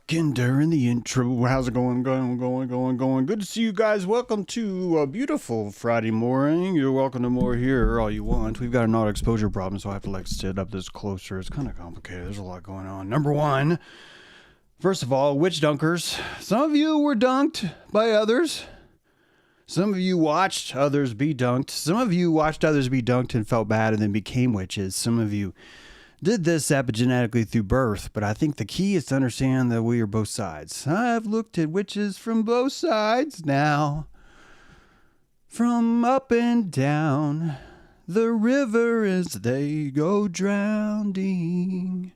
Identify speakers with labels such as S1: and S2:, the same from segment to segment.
S1: talking during the intro. How's it going? Going. Good to see you guys. Welcome to a beautiful Friday morning. You're welcome to more here, all you want. We've got an auto exposure problem, so I have to sit up this closer. It's kind of complicated. There's a lot going on. Number one, first of all, witch dunkers. Some of you were dunked by others. Some of you watched others be dunked. Some of you watched others be dunked and felt bad and then became witches. Some of you did this epigenetically through birth, but I think the key is to understand that we are both sides. I've looked at witches from both sides now. From up and down the river as they go drowning.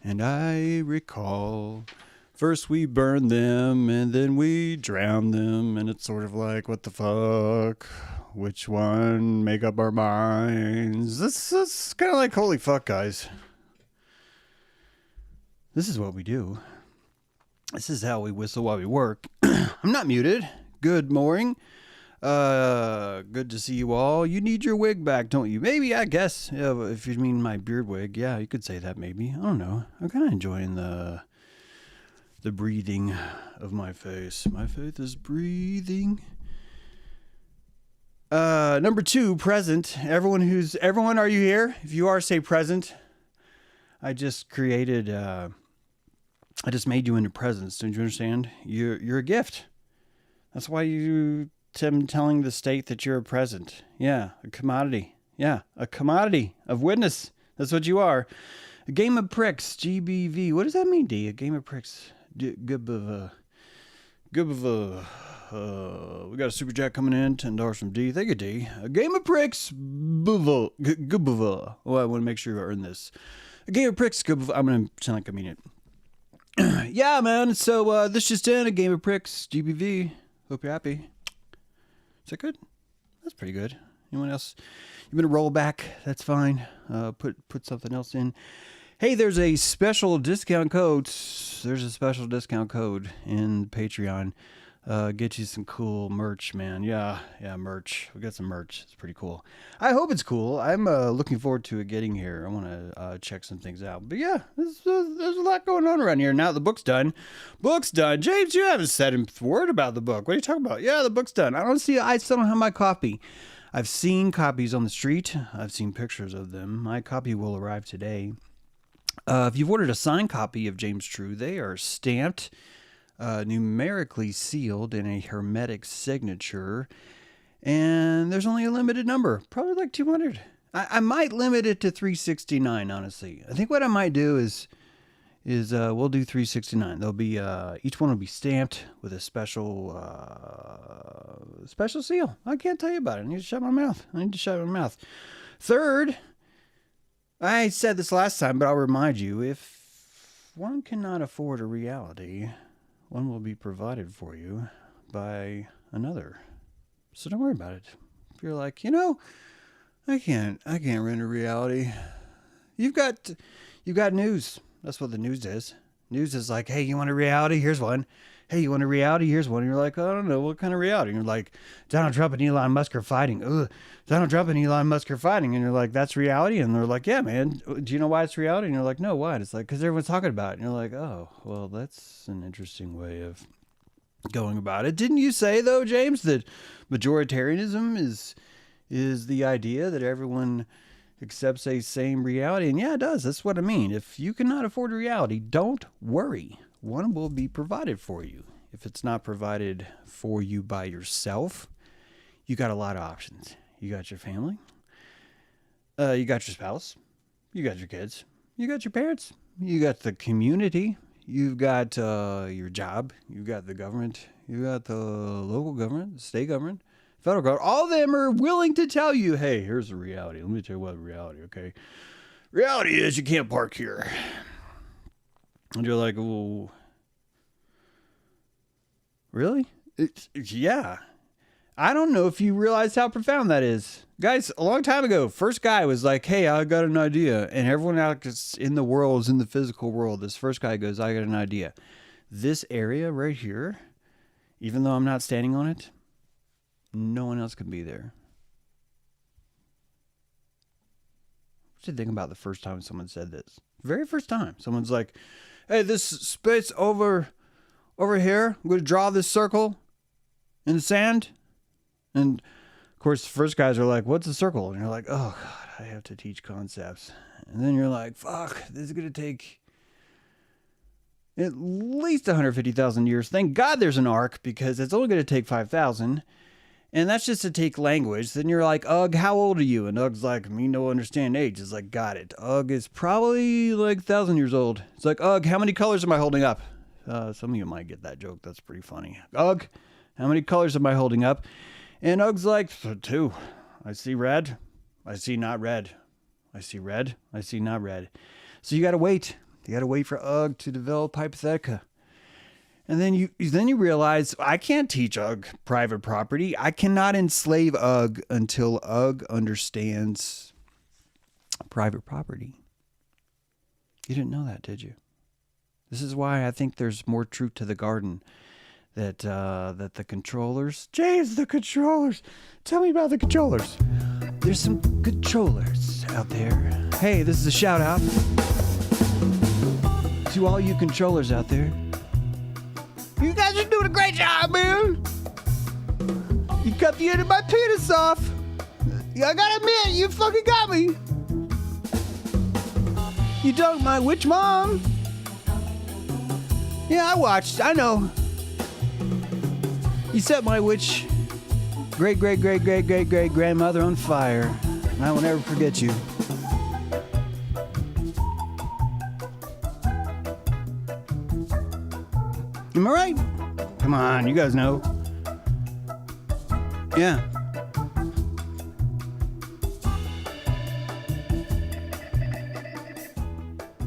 S1: And I recall, first we burn them and then we drown them, and it's sort of like, what the fuck? Which one? Make up our minds. This is kind of like, holy fuck, guys. This is what we do. This is how we whistle while we work. I'm not muted. Good morning. Good to see you all. You need your wig back, don't you? Maybe, I guess. Yeah, if you mean my beard wig. Yeah, you could say that maybe. I don't know. I'm kind of enjoying the breathing of my face. My face is breathing. Number two, present. Everyone, are you here? If you are, say present. I just made you into presents. Don't you understand? You're a gift. That's why I'm telling the state that you're a present. Yeah, a commodity. Yeah, a commodity of witness. That's what you are. A game of pricks, GBV. What does that mean, D? A game of pricks. We got a super chat coming in, $10 from D. Thank you, D. A game of pricks. Oh, I want to make sure I earn this. A game of pricks. I'm going to sound like I mean it. Yeah, man. So this just in, a game of pricks. GBV. Hope you're happy. Is that good? That's pretty good. Anyone else? You want to roll back? That's fine. Put something else in. Hey, there's a special discount code. There's a special discount code in Patreon. Get you some cool merch, man. Yeah, merch. We got some merch. It's pretty cool. I hope it's cool. I'm looking forward to it getting here. I want to check some things out. But yeah, there's a lot going on around here. Now the book's done. Book's done. James, you haven't said a word about the book. What are you talking about? Yeah, the book's done. I still don't have my copy. I've seen copies on the street. I've seen pictures of them. My copy will arrive today. If you've ordered a signed copy of James True, they are stamped, numerically sealed in a hermetic signature, and there's only a limited number, probably like 200. I might limit it to 369, honestly. I think what I might do is we'll do 369. They'll be each one will be stamped with a special seal. I can't tell you about it. I need to shut my mouth. Third, I said this last time, but I'll remind you, if one cannot afford a reality, one will be provided for you by another. So don't worry about it. If you're like, I can't rent a reality. You've got news. That's what the news is. News is like, hey, you want a reality? Here's one. Hey, you want a reality? Here's one. And you're like, I don't know, what kind of reality? And you're like, Donald Trump and Elon Musk are fighting. Ugh, Donald Trump and Elon Musk are fighting. And you're like, that's reality? And they're like, yeah, man. Do you know why it's reality? And you're like, no, why? And it's like, because everyone's talking about it. And you're like, oh, well, that's an interesting way of going about it. Didn't you say, though, James, that majoritarianism is the idea that everyone accepts a same reality? And yeah, it does. That's what I mean. If you cannot afford a reality, don't worry. One will be provided for you. If it's not provided for you by yourself, you got a lot of options. You got your family. You got your spouse. You got your kids. You got your parents. You got the community. You've got your job. You got the government. You got the local government, the state government, federal government. All of them are willing to tell you, hey, here's the reality. Let me tell you what reality, okay? Reality is you can't park here. And you're like, oh, really? Yeah. I don't know if you realize how profound that is. Guys, a long time ago, first guy was like, hey, I got an idea. And everyone else in the world is in the physical world. This first guy goes, I got an idea. This area right here, even though I'm not standing on it, no one else can be there. What do you think about the first time someone said this? Very first time. Someone's like, hey, this space over here, I'm going to draw this circle in the sand. And, of course, the first guys are like, what's a circle? And you're like, oh, God, I have to teach concepts. And then you're like, fuck, this is going to take at least 150,000 years. Thank God there's an arc, because it's only going to take 5,000. And that's just to take language. Then you're like, Ugh, how old are you? And Ugg's like, me no understand age. It's like, got it. Ugg is probably like 1,000 years old. It's like, Ugg, how many colors am I holding up? Some of you might get that joke. That's pretty funny. Ugg, how many colors am I holding up? And Ugg's like, 2. I see red. I see not red. I see red. I see not red. So you got to wait. You got to wait for Ugg to develop Hypothetical. And then you realize, I can't teach Ugg private property. I cannot enslave Ugg until Ugg understands private property. You didn't know that, did you? This is why I think there's more truth to the garden. That the controllers... Jeez, the controllers! Tell me about the controllers. There's some controllers out there. Hey, this is a shout out to all you controllers out there. You guys are doing a great job, man. You cut the end of my penis off. I gotta admit, you fucking got me. You dunked my witch mom. Yeah, I watched. I know. You set my witch great grandmother on fire. And I will never forget you. Am I right? Come on, you guys know. Yeah.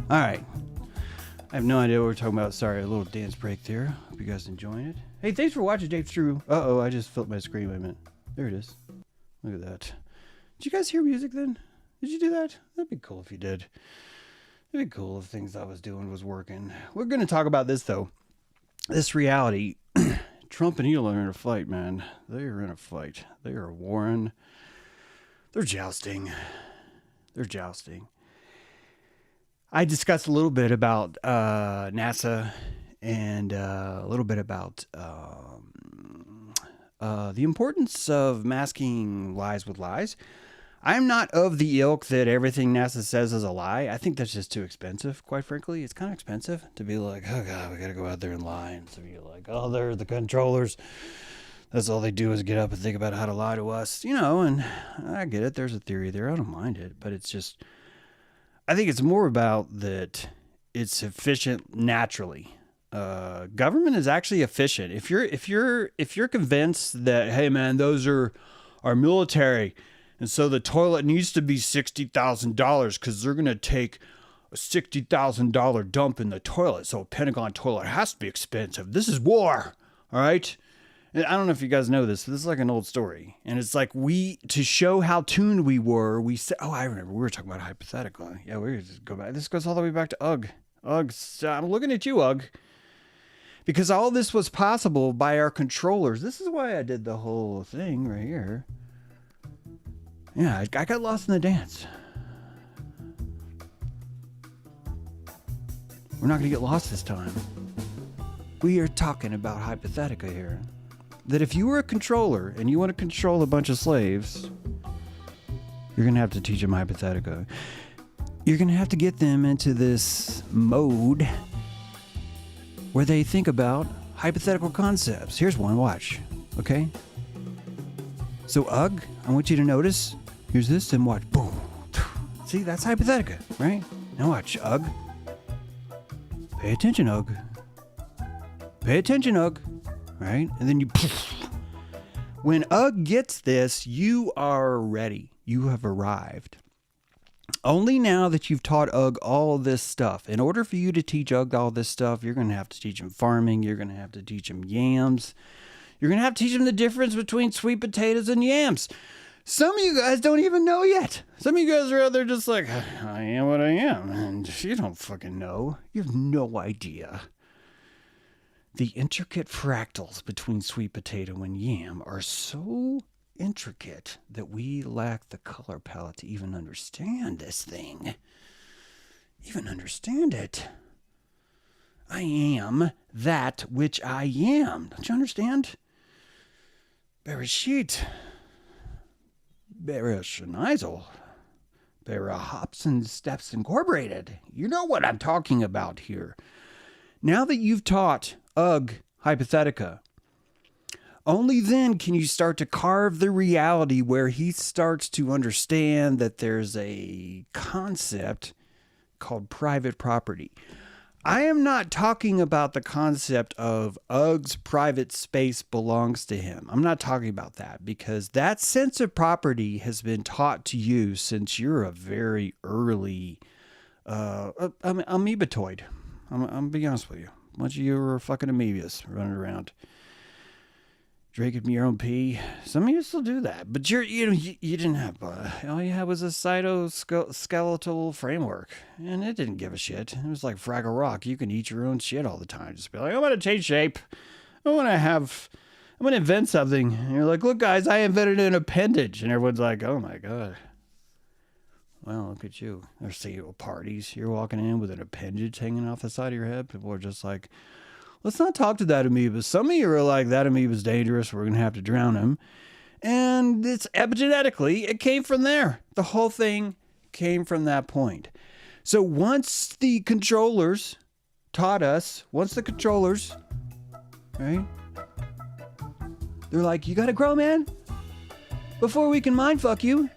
S1: All right. I have no idea what we're talking about. Sorry, a little dance break there. Hope you guys enjoying it. Hey, thanks for watching, Dave True. Uh-oh, I just flipped my screen. Wait a minute. There it is. Look at that. Did you guys hear music then? Did you do that? That'd be cool if you did. It'd be cool if things I was doing was working. We're going to talk about this, though. This reality. Trump and Elon are in a fight, man. They are in a fight. They are warring. They're jousting. They're jousting. I discussed a little bit about NASA and a little bit about the importance of masking lies with lies. I'm not of the ilk that everything NASA says is a lie. I think that's just too expensive, quite frankly. It's kind of expensive to be like, oh, God, we got to go out there and lie. And so you're like, oh, they're the controllers. That's all they do is get up and think about how to lie to us. You know, and I get it. There's a theory there. I don't mind it. But it's just, I think it's more about that it's efficient naturally. Government is actually efficient. If you're convinced that, hey, man, those are our military, and so the toilet needs to be $60,000 because they're going to take a $60,000 dump in the toilet. So a Pentagon toilet has to be expensive. This is war. All right. And I don't know if you guys know this. This is like an old story. And it's like to show how tuned we were, we said, oh, I remember we were talking about hypothetical. Yeah, we're going to go back. This goes all the way back to Ugg. Ugg, I'm looking at you, Ugg. Because all this was possible by our controllers. This is why I did the whole thing right here. Yeah, I got lost in the dance. We're not going to get lost this time. We are talking about hypothetical here. That if you were a controller and you want to control a bunch of slaves, you're going to have to teach them hypothetical. You're going to have to get them into this mode where they think about hypothetical concepts. Here's one, watch. Okay? So, Ugg, I want you to notice. Here's this, and watch. Boom. See, that's hypothetical, right? Now watch, Ugg. Pay attention, Ugg. Pay attention, Ugg. Right? And then you... When Ugg gets this, you are ready. You have arrived. Only now that you've taught Ugg all this stuff. In order for you to teach Ugg all this stuff, you're going to have to teach him farming. You're going to have to teach him yams. You're going to have to teach him the difference between sweet potatoes and yams. Some of you guys don't even know yet. Some of you guys are out there just like, I am what I am. And you don't fucking know. You have no idea. The intricate fractals between sweet potato and yam are so intricate that we lack the color palette to even understand this thing. Even understand it. I am that which I am. Don't you understand? Bereshit. Bereshanizel. Hops and Steps Incorporated. You know what I'm talking about here. Now that you've taught Hypothetica, only then can you start to carve the reality where he starts to understand that there's a concept called private property. I am not talking about the concept of Ugg's private space belongs to him. I'm not talking about that, because that sense of property has been taught to you since you're a very early amoebotoid. I'm going to be honest with you. A bunch of you were fucking amoebas running around drinking your own pee. Some of you still do that, but you didn't have, all you had was a cytoskeletal framework, and it didn't give a shit. It was like Fraggle Rock. You can eat your own shit all the time. Just be like, I want to change shape. I'm going to invent something. And you're like, look guys, I invented an appendage. And everyone's like, oh my God. Well, look at you. There's CEO parties. You're walking in with an appendage hanging off the side of your head. People are just like, let's not talk to that amoeba. Some of you are like, that amoeba's dangerous. We're going to have to drown him. And it's epigenetically, it came from there. The whole thing came from that point. So once the controllers taught us, right? They're like, you got to grow, man. Before we can mind fuck you,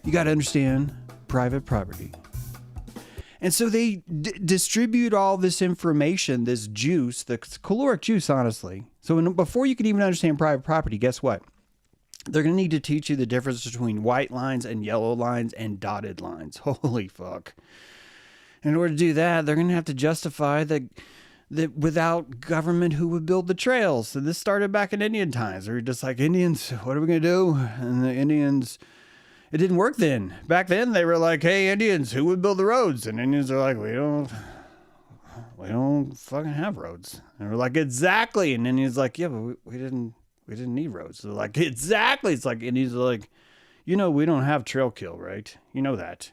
S1: you got to understand private property. And so they distribute all this information, this juice, the caloric juice, honestly. So before you can even understand private property, guess what? They're going to need to teach you the difference between white lines and yellow lines and dotted lines. Holy fuck. In order to do that, they're going to have to justify that without government, who would build the trails? So this started back in Indian times. They're just like, Indians, what are we going to do? And the Indians... It didn't work then. Back then, they were like, hey, Indians, who would build the roads? And Indians are like, we don't fucking have roads. And we're like, exactly. And Indians like, yeah, but we didn't need roads. So they're like, exactly. It's like, Indians are like, we don't have trail kill, right? You know that.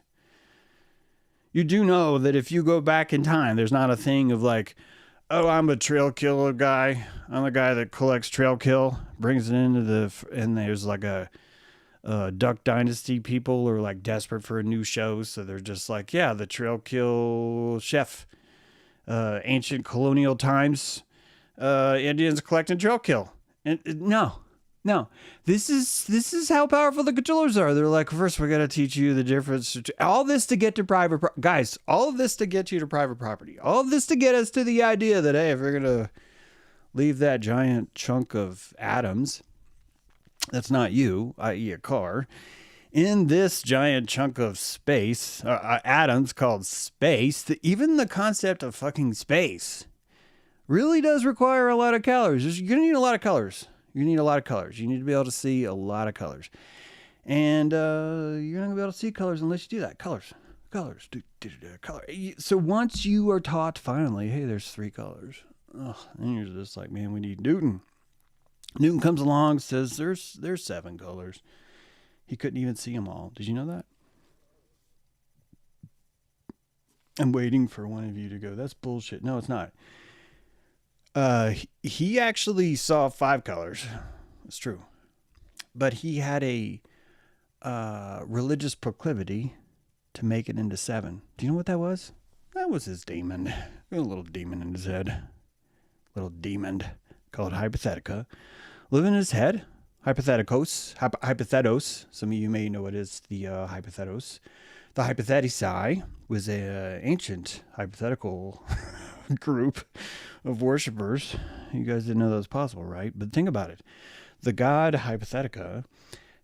S1: You do know that if you go back in time, there's not a thing of like, oh, I'm a trail killer guy. I'm the guy that collects trail kill, brings it into and there's like a, Duck Dynasty people are like desperate for a new show, so they're just like, yeah, the trail kill chef, ancient colonial times, Indians collecting trail kill. And no, this is how powerful the controllers are. They're like, first we got to teach you the difference. All this to get to private, guys. All of this to get you to private property. All of this to get us to the idea that hey, if we're gonna leave that giant chunk of atoms. That's not you, i.e. a car, in this giant chunk of space, atoms called space, even the concept of fucking space really does require a lot of calories. You're going to need a lot of colors. You need to be able to see a lot of colors. And you're not going to be able to see colors unless you do that. Colors. Color. So once you are taught finally, hey, there's 3 colors. And you're just like, man, we need Newton. Newton comes along, says there's 7 colors. He couldn't even see them all. Did you know that? I'm waiting for one of you to go, that's bullshit. No, it's not. He actually saw 5 colors. It's true. But he had a religious proclivity to make it into 7. Do you know what that was? That was his demon. A little demon in his head. Little demon called Hypothetica. Living in his head. Hypothetos. Some of you may know it as the Hypothetos. The Hypothetici was an ancient hypothetical group of worshippers. You guys didn't know that was possible, right? But think about it. The god Hypothetica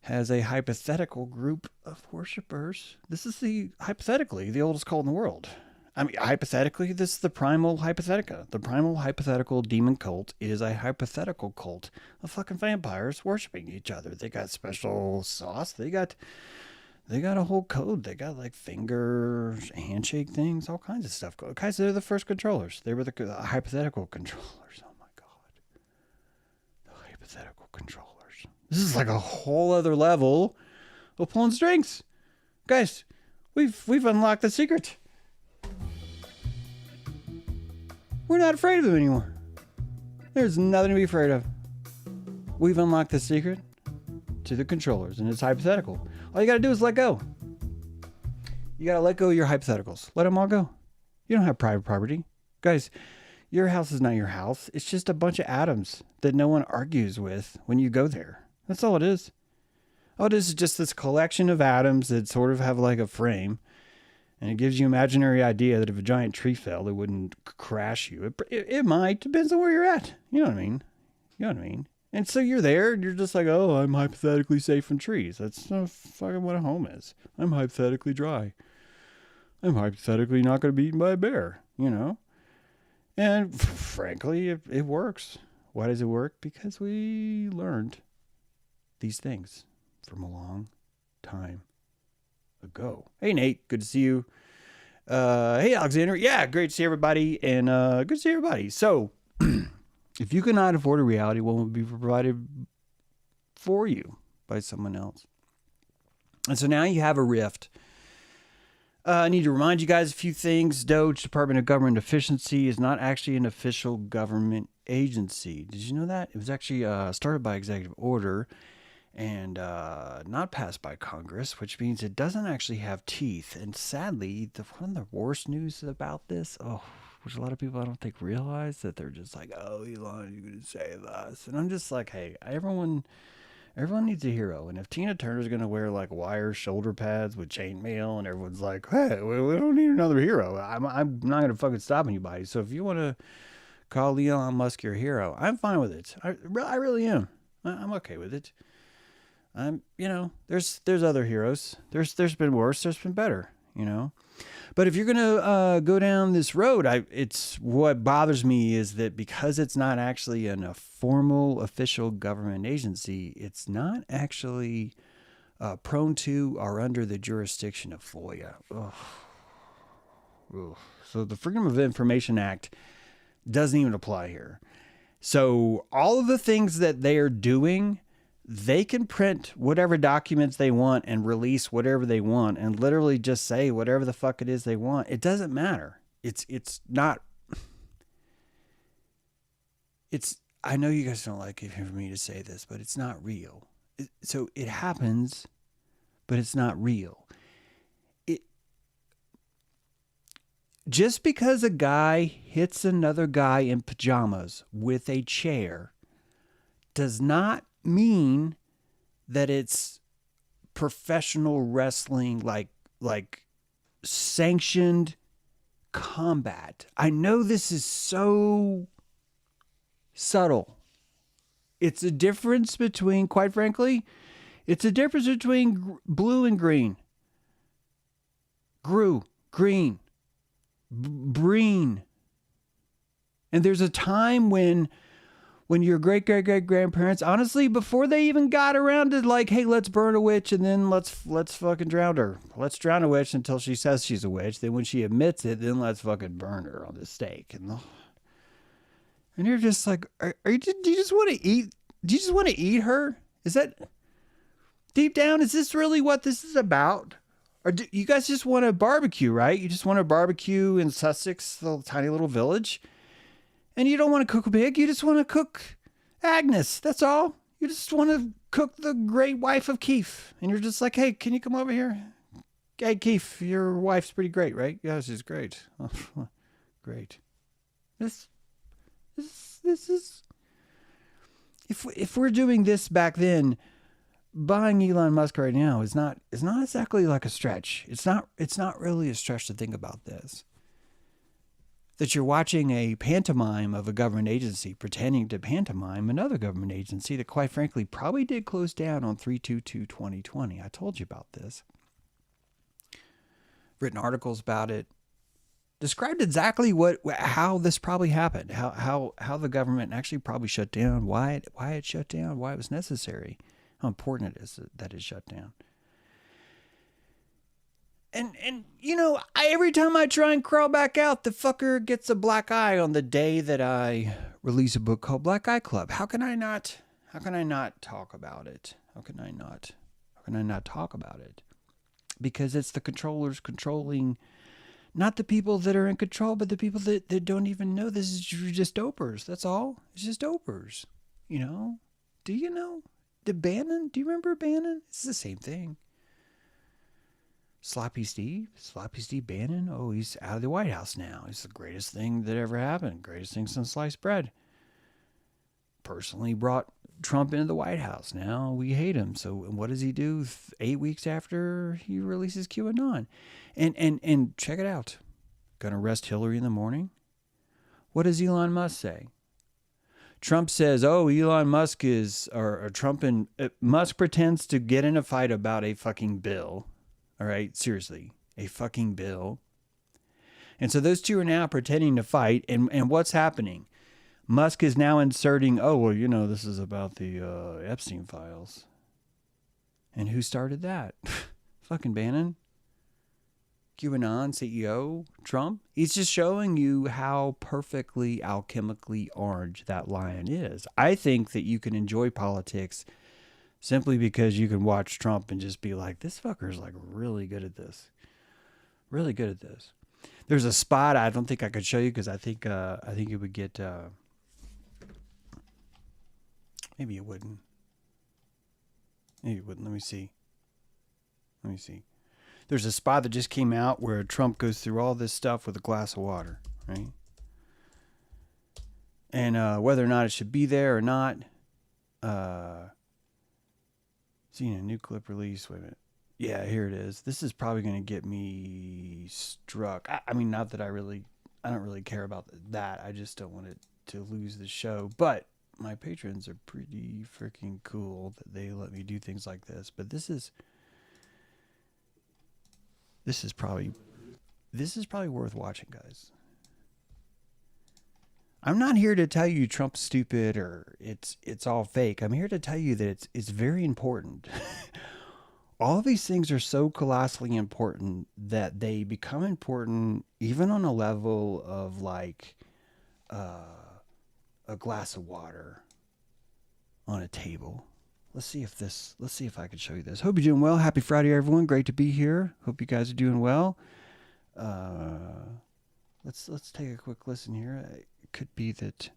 S1: has a hypothetical group of worshippers. This is hypothetically the oldest cult in the world. I mean, hypothetically, this is the primal Hypothetica. The primal hypothetical demon cult is a hypothetical cult of fucking vampires worshiping each other. They got special sauce. They got a whole code. They got like finger handshake things, all kinds of stuff. Guys, they're the first controllers. They were the hypothetical controllers. Oh my God. The hypothetical controllers. This is like a whole other level of pulling strings. Guys, we've unlocked the secret. We're not afraid of them anymore. There's nothing to be afraid of. We've unlocked the secret to the controllers, and it's hypothetical. All you gotta do is let go. You gotta let go of your hypotheticals. Let them all go. You don't have private property. Guys, your house is not your house. It's just a bunch of atoms that no one argues with when you go there. That's all it is. All it is just this collection of atoms that sort of have like a frame. And it gives you an imaginary idea that if a giant tree fell, it wouldn't crash you. It might. Depends on where you're at. You know what I mean? You know what I mean? And so you're there, and you're just like, oh, I'm hypothetically safe from trees. That's not fucking what a home is. I'm hypothetically dry. I'm hypothetically not going to be eaten by a bear, you know? And frankly, it works. Why does it work? Because we learned these things from a long time ago. Hey, Nate, good to see you. Hey, Alexander. Yeah, great to see everybody. And good to see everybody. So, if you cannot afford a reality, one will be provided for you by someone else. And so now you have a rift. I need to remind you guys a few things. DOGE, Department of Government Efficiency, is not actually an official government agency. Did you know that? It was actually started by executive order and not passed by Congress, which means it doesn't actually have teeth. And sadly, one of the worst news about this, which a lot of people I don't think realize, that they're just like, oh, Elon, you're going to save us. And I'm just like, hey, everyone needs a hero. And if Tina Turner's going to wear like wire shoulder pads with chainmail and everyone's like, hey, we don't need another hero, I'm not going to fucking stop anybody. So if you want to call Elon Musk your hero, I'm fine with it. I really am. I'm okay with it. There's other heroes. There's been worse. There's been better, But if you're going to go down this road, what bothers me is that because it's not actually a formal official government agency, it's not actually prone to or under the jurisdiction of FOIA. Ugh. Ugh. So the Freedom of Information Act doesn't even apply here. So all of the things that they are doing, they can print whatever documents they want and release whatever they want and literally just say whatever the fuck it is they want. It doesn't matter. I know you guys don't like it for me to say this, but it's not real. So it happens, but it's not real. Just because a guy hits another guy in pajamas with a chair does not mean that it's professional wrestling, like sanctioned combat. I know this is so subtle. It's a difference between, quite frankly, it's a difference between blue and green. Green. Breen. And there's a time when your great-great-great-grandparents, honestly, before they even got around to like, hey, let's burn a witch and then let's fucking drown her. Let's drown a witch until she says she's a witch. Then when she admits it, then let's fucking burn her on the stake. And you're just like, do you just want to eat? Do you just want to eat her? Is that deep down? Is this really what this is about? Or do you guys just want to barbecue, right? You just want to barbecue in Sussex, the tiny little village. And you don't want to cook a pig. You just want to cook Agnes. That's all. You just want to cook the great wife of Keith. And you're just like, hey, can you come over here? Hey, Keith, your wife's pretty great, right? Yeah, she's great. Oh, great. This is... If we're doing this back then, buying Elon Musk right now is not exactly like a stretch. It's not really a stretch to think about this. That you're watching a pantomime of a government agency pretending to pantomime another government agency that, quite frankly, probably did close down on 3/22/2020. I told you about this. Written articles about it. Described exactly how this probably happened. How the government actually probably shut down. Why it shut down. Why it was necessary. How important it is that it shut down. And every time I try and crawl back out, the fucker gets a black eye on the day that I release a book called Black Eye Club. How can I not talk about it? How can I not talk about it? Because it's the controllers controlling Not the people that are in control, but the people that don't even know this is just dopers. That's all. It's just dopers. You know? Do you know? Bannon? Do you remember Bannon? It's the same thing. Sloppy Steve Bannon. Oh, he's out of the White House now. He's the greatest thing that ever happened. Greatest thing since sliced bread. Personally brought Trump into the White House. Now we hate him. So what does he do 8 weeks after he releases QAnon? And check it out. Gonna arrest Hillary in the morning? What does Elon Musk say? Trump says, oh, Elon Musk is, or Trump and Musk pretends to get in a fight about a fucking bill. All right, seriously, a fucking bill. And so those two are now pretending to fight. And what's happening? Musk is now inserting, oh, well, you know, this is about the Epstein files. And who started that? Fucking Bannon. QAnon CEO, Trump. He's just showing you how perfectly alchemically orange that lion is. I think that you can enjoy politics simply because you can watch Trump and just be like, this fucker's like really good at this. Really good at this. There's a spot I don't think I could show you because I think it would get... maybe it wouldn't. Maybe it wouldn't. Let me see. There's a spot that just came out where Trump goes through all this stuff with a glass of water, right? And whether or not it should be there or not. Seeing a new clip release. Wait a minute. Yeah, here it is. This is probably going to get me struck. I mean, not that I don't really care about that. I just don't want it to lose the show. But my patrons are pretty freaking cool that they let me do things like this. But this is probably worth watching, guys. I'm not here to tell you Trump's stupid or it's all fake. I'm here to tell you that it's very important. All of these things are so colossally important that they become important even on a level of like a glass of water on a table. Let's see if I can show you this. Hope you're doing well. Happy Friday, everyone. Great to be here. Hope you guys are doing well. Let's take a quick listen here. It could be that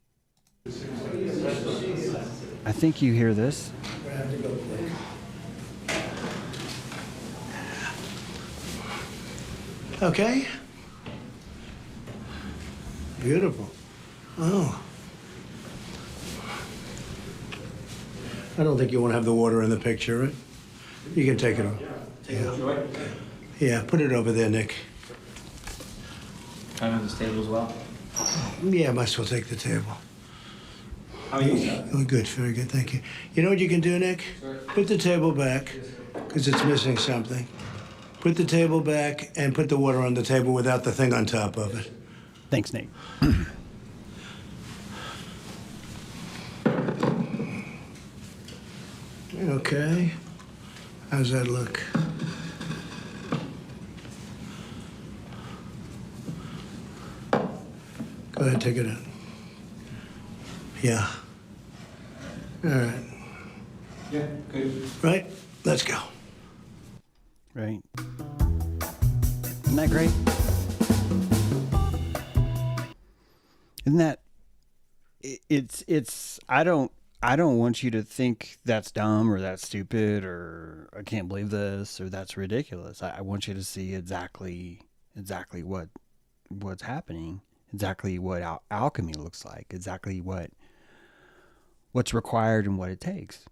S1: I think you hear this.
S2: Okay. Beautiful. Oh. I don't think you want to have the water in the picture, right? You can take it off. Yeah. Yeah, put it over there, Nick.
S3: Can I have this table as well?
S2: Yeah, might as well take the table.
S3: How are you, sir?
S2: Oh, good, very good, thank you. You know what you can do, Nick?
S3: Sure.
S2: Put the table back, because it's missing something. Put the table back and put the water on the table without the thing on top of it.
S1: Thanks, Nate.
S2: Okay. How's that look? Go ahead, take it out. Yeah. All right.
S3: Yeah, good.
S2: Right? Let's go.
S1: Right. Isn't that great? Isn't that it's I don't want you to think that's dumb or that's stupid or I can't believe this or that's ridiculous. I want you to see exactly what's happening, exactly what alchemy looks like, exactly what's required and what it takes.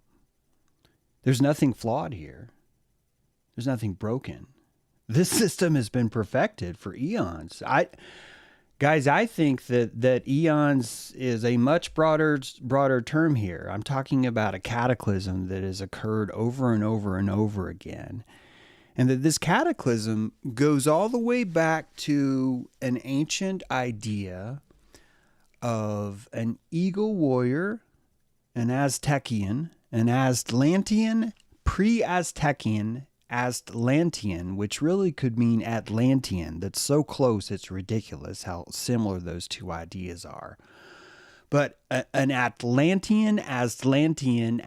S1: There's nothing flawed here. There's nothing broken. This system has been perfected for eons. I think that eons is a much broader term here. I'm talking about a cataclysm that has occurred over and over and over again. And that this cataclysm goes all the way back to an ancient idea of an eagle warrior, an Aztecian, an Aztlantean, pre-Aztecian, Aztlantean, which really could mean Atlantean. That's so close, it's ridiculous how similar those two ideas are. But an Atlantean, Aztecian,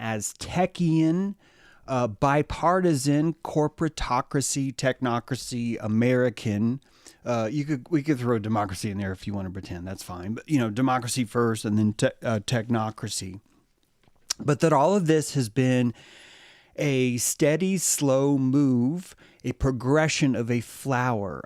S1: bipartisan, corporatocracy, technocracy, American We could throw democracy in there if you want to pretend. That's fine. But, democracy first and then technocracy. But that all of this has been a steady, slow move, a progression of a flower.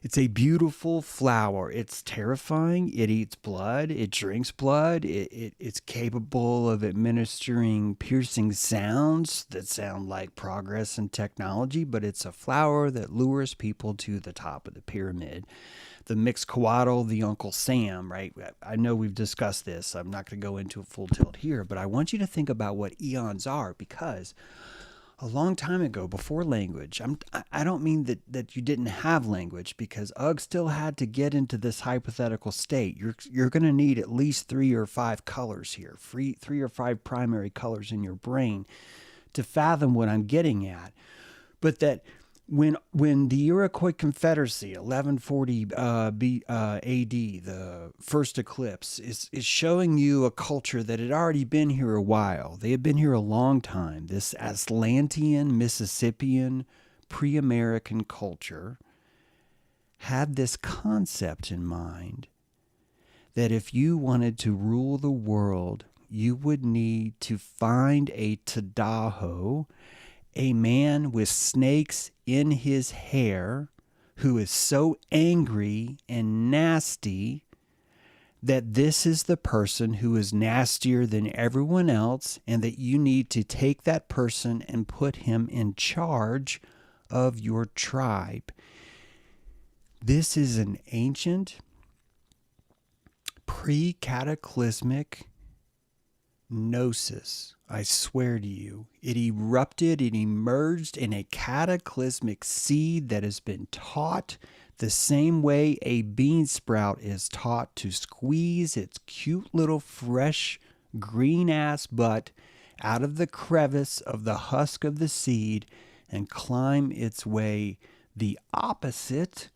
S1: It's a beautiful flower. It's terrifying. It eats blood. It drinks blood. It's capable of administering piercing sounds that sound like progress and technology, but it's a flower that lures people to the top of the pyramid. The Mixcoatl, the Uncle Sam, right? I know we've discussed this. I'm not going to go into a full tilt here, but I want you to think about what eons are, because a long time ago, before language, I don't mean that you didn't have language, because Ugg still had to get into this hypothetical state. You're going to need at least 3 or 5 colors here, 3 or 5 primary colors in your brain to fathom what I'm getting at. But that when the Iroquois Confederacy, 1140 AD, the first eclipse, is showing you a culture that had already been here a while. They had been here a long time. This Atlantean, Mississippian, pre-American culture had this concept in mind that if you wanted to rule the world, you would need to find a Tadaho, a man with snakes in his hair, who is so angry and nasty that this is the person who is nastier than everyone else, and that you need to take that person and put him in charge of your tribe. This is an ancient, pre-cataclysmic gnosis. I swear to you, it erupted, it emerged in a cataclysmic seed that has been taught the same way a bean sprout is taught to squeeze its cute little fresh green ass butt out of the crevice of the husk of the seed and climb its way the opposite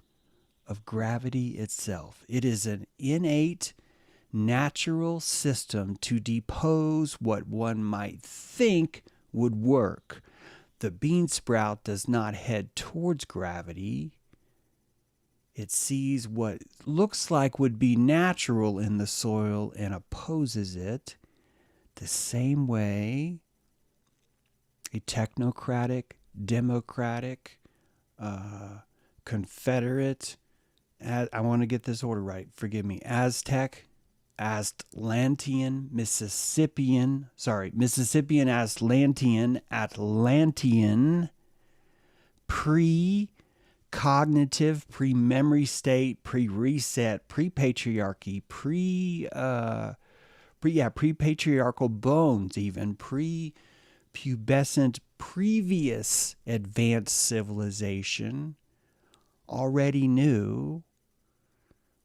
S1: of gravity itself. It is an innate natural system to depose what one might think would work. The bean sprout does not head towards gravity. It sees what looks like would be natural in the soil and opposes it, the same way a technocratic, democratic, Confederate, I want to get this order right, forgive me, Aztec, Atlantean, Mississippian, Atlantean, pre-cognitive, pre-memory state, pre-reset, pre-patriarchy, pre-patriarchal bones even, pre-pubescent, previous advanced civilization already knew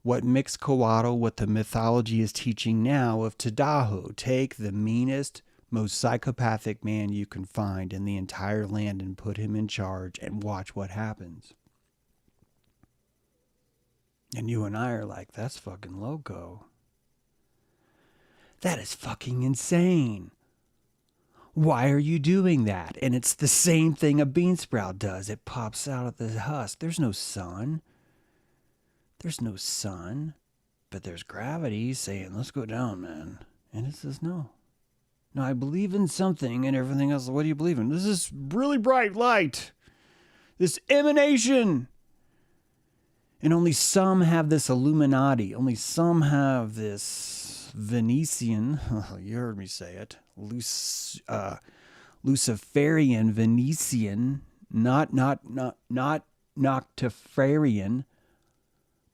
S1: what Mixcoatl, what the mythology is teaching now of Tadaho. Take the meanest, most psychopathic man you can find in the entire land and put him in charge and watch what happens. And you and I are like, that's fucking loco. That is fucking insane. Why are you doing that? And it's the same thing a bean sprout does. It pops out of the husk. There's no sun. There's no sun, but there's gravity saying, let's go down, man. And it says, no. No, I believe in something and everything else. What do you believe in? This is really bright light. This emanation. And only some have this Illuminati. Only some have this Venetian. You heard me say it. Luciferian, Venetian, not Noctiferian,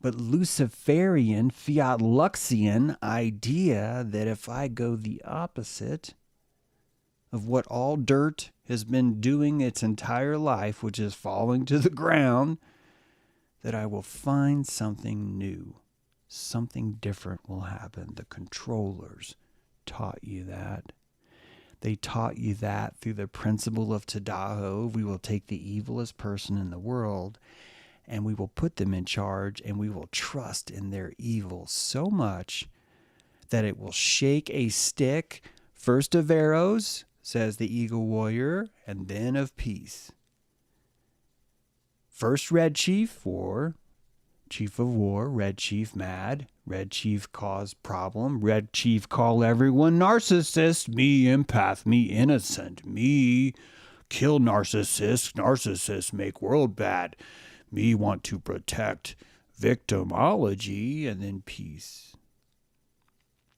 S1: but Luciferian, Fiat Luxian idea that if I go the opposite of what all dirt has been doing its entire life, which is falling to the ground, that I will find something new. Something different will happen. The controllers taught you that. They taught you that through the principle of Tadaho. We will take the evilest person in the world and we will put them in charge, and we will trust in their evil so much that it will shake a stick, first of arrows, says the eagle warrior, and then of peace. First Red Chief, war. Chief of war. Red Chief mad. Red Chief cause problem. Red Chief call everyone narcissist. Me empath. Me innocent. Me kill narcissists. Narcissists make world bad. Me want to protect victimology. And then peace.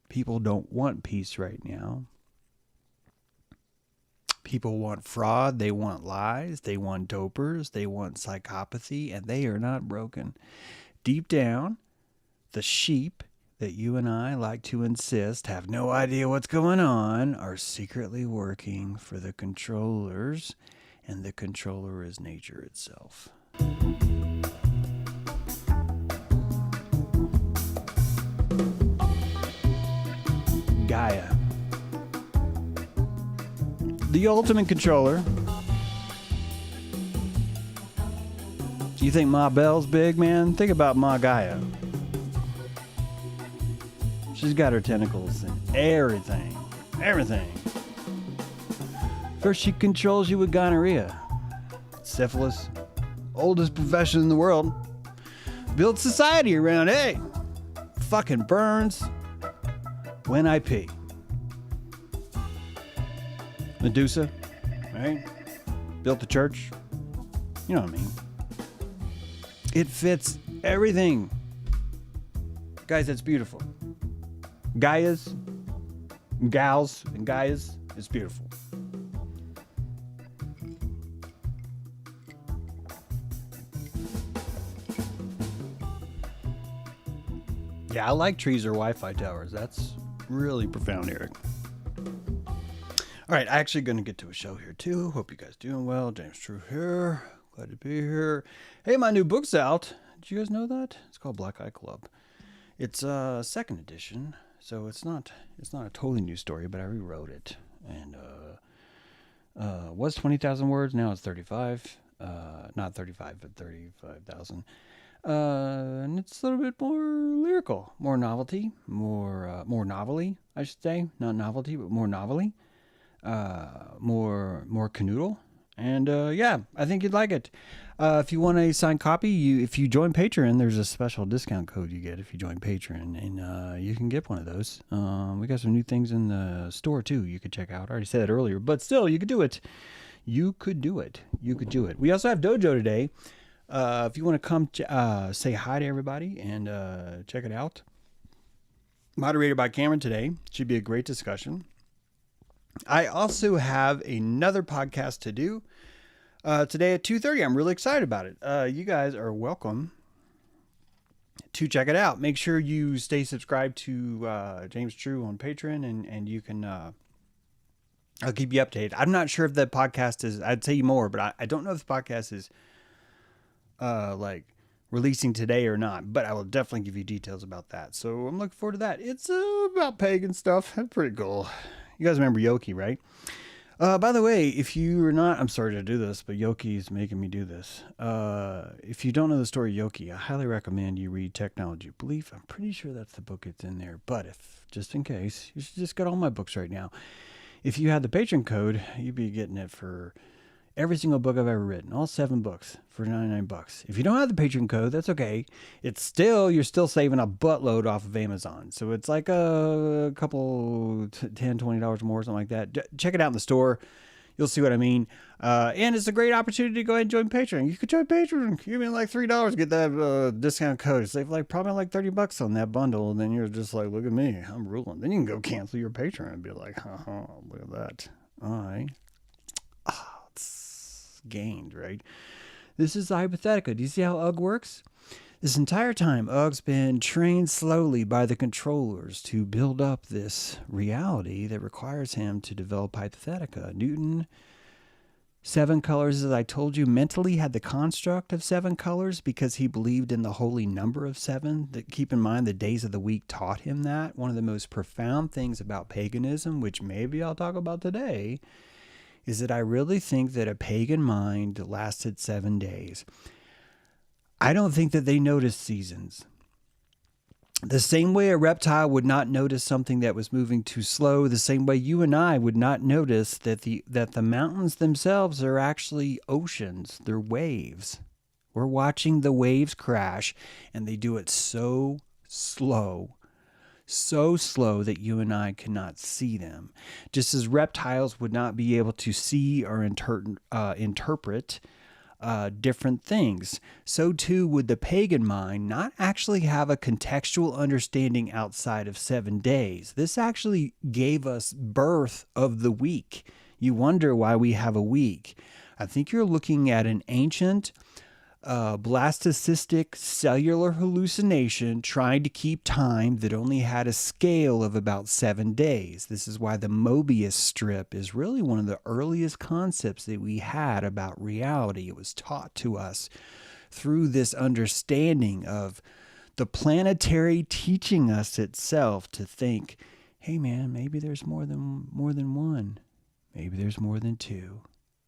S1: People don't want peace right now. People want fraud, they want lies, they want dopers, they want psychopathy, and they are not broken. Deep down, the sheep that you and I like to insist have no idea what's going on are secretly working for the controllers, and the controller is nature itself. Gaia. The ultimate controller. Do you think Ma Bell's big, man? Think about Ma Gaia. She's got her tentacles and everything. Everything. First, she controls you with gonorrhea. Syphilis. Oldest profession in the world. Built society around, hey, fucking burns when I pee. Medusa, right? Built the church. You know what I mean. It fits everything. Guys, that's beautiful. Gaias, gals, and Gaias, it's beautiful. Yeah, I like trees or Wi-Fi towers. That's really profound, Eric. All right, actually going to get to a show here too. Hope you guys doing well. James True here. Glad to be here. Hey, my new book's out. Did you guys know that? It's called Black Eye Club. It's a second edition, so it's not a totally new story, but I rewrote it. And was 20,000 words. Now it's 35. Not 35, but 35,000. And it's a little bit more lyrical, more novelty, more novelty, I should say. Not novelty, but more novelty. More canoodle, and yeah, I think you'd like it. If you want a signed copy, if you join Patreon, there's a special discount code you get if you join Patreon, and you can get one of those. We got some new things in the store too. You could check out. I already said that earlier, but still, you could do it. You could do it. We also have Dojo today. If you want to come say hi to everybody and check it out. Moderated by Cameron today. Should be a great discussion. I also have another podcast to do today at 2:30. I'm really excited about it. You guys are welcome to check it out. Make sure you stay subscribed to James True on Patreon, and you can. I'll keep you updated. I'm not sure if the podcast is. I'd say more, but I don't know if the podcast is like releasing today or not. But I will definitely give you details about that. So I'm looking forward to that. It's about pagan stuff. That's pretty cool. You guys remember Yoki, right? By the way, if you're not, I'm sorry to do this, but Yoki is making me do this. If you don't know the story of Yoki, I highly recommend you read Technology of Belief. I'm pretty sure that's the book that's in there. But if, just in case, you should just get all my books right now. If you had the Patreon code, you'd be getting it for every single book I've ever written. All 7 books for $99. If you don't have the Patreon code, that's okay. You're still saving a buttload off of Amazon. So it's like a couple, $10, $20 more, something like that. Check it out in the store. You'll see what I mean. And it's a great opportunity to go ahead and join Patreon. You could join Patreon. Give me like $3, get that discount code. Save probably like $30 on that bundle. And then you're just like, look at me, I'm ruling. Then you can go cancel your Patreon and be like, look at that. All right. It's gained, right? This is Hypothetical. Do you see how UG works? This entire time, UG's been trained slowly by the controllers to build up this reality that requires him to develop Hypothetica. Newton, 7 colors, as I told you, mentally had the construct of 7 colors because he believed in the holy number of 7. Keep in mind, the days of the week taught him that. One of the most profound things about paganism, which maybe I'll talk about today, is that I really think that a pagan mind lasted 7 days. I don't think that they noticed seasons. The same way a reptile would not notice something that was moving too slow, the same way you and I would not notice that the mountains themselves are actually oceans. They're waves. We're watching the waves crash, and they do it so slow that you and I cannot see them. Just as reptiles would not be able to see or interpret different things, so too would the pagan mind not actually have a contextual understanding outside of 7 days. This actually gave us birth of the week. You wonder why we have a week. I think you're looking at an ancient blastocytic cellular hallucination trying to keep time that only had a scale of about 7 days. This is why the Mobius strip is really one of the earliest concepts that we had about reality. It was taught to us through this understanding of the planetary teaching us itself to think, hey man, maybe there's more than one. Maybe there's more than 2.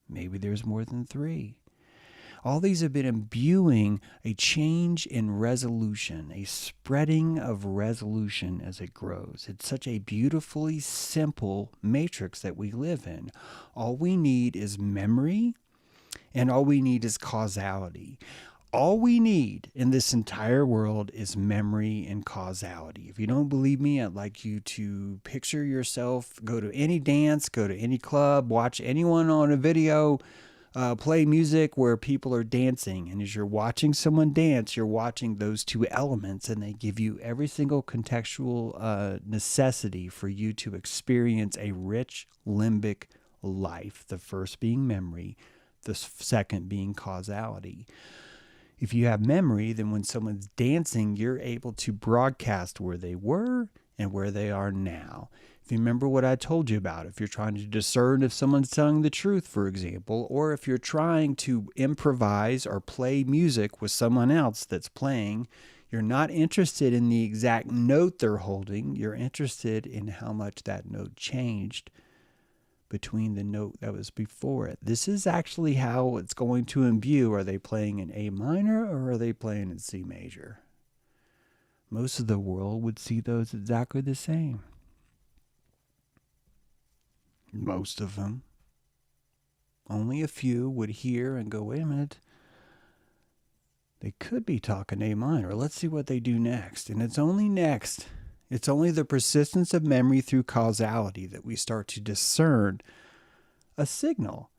S1: Maybe there's more than 3. All these have been imbuing a change in resolution, a spreading of resolution as it grows. It's such a beautifully simple matrix that we live in. All we need is memory, and all we need is causality. All we need in this entire world is memory and causality. If you don't believe me, I'd like you to picture yourself, go to any dance, go to any club, watch anyone on a video, play music where people are dancing. And as you're watching someone dance, you're watching those two elements, and they give you every single contextual necessity for you to experience a rich limbic life. The first being memory, the second being causality. If you have memory, then when someone's dancing, you're able to broadcast where they were and where they are now. If you remember what I told you about, if you're trying to discern if someone's telling the truth, for example, or if you're trying to improvise or play music with someone else that's playing, you're not interested in the exact note they're holding. You're interested in how much that note changed between the note that was before it. This is actually how it's going to imbue. Are they playing in A minor or are they playing in C major? Most of the world would see those exactly the same. Most of them. Only a few would hear and go, wait a minute, they could be talking A minor. Let's see what they do next. And it's only next. It's only the persistence of memory through causality that we start to discern a signal.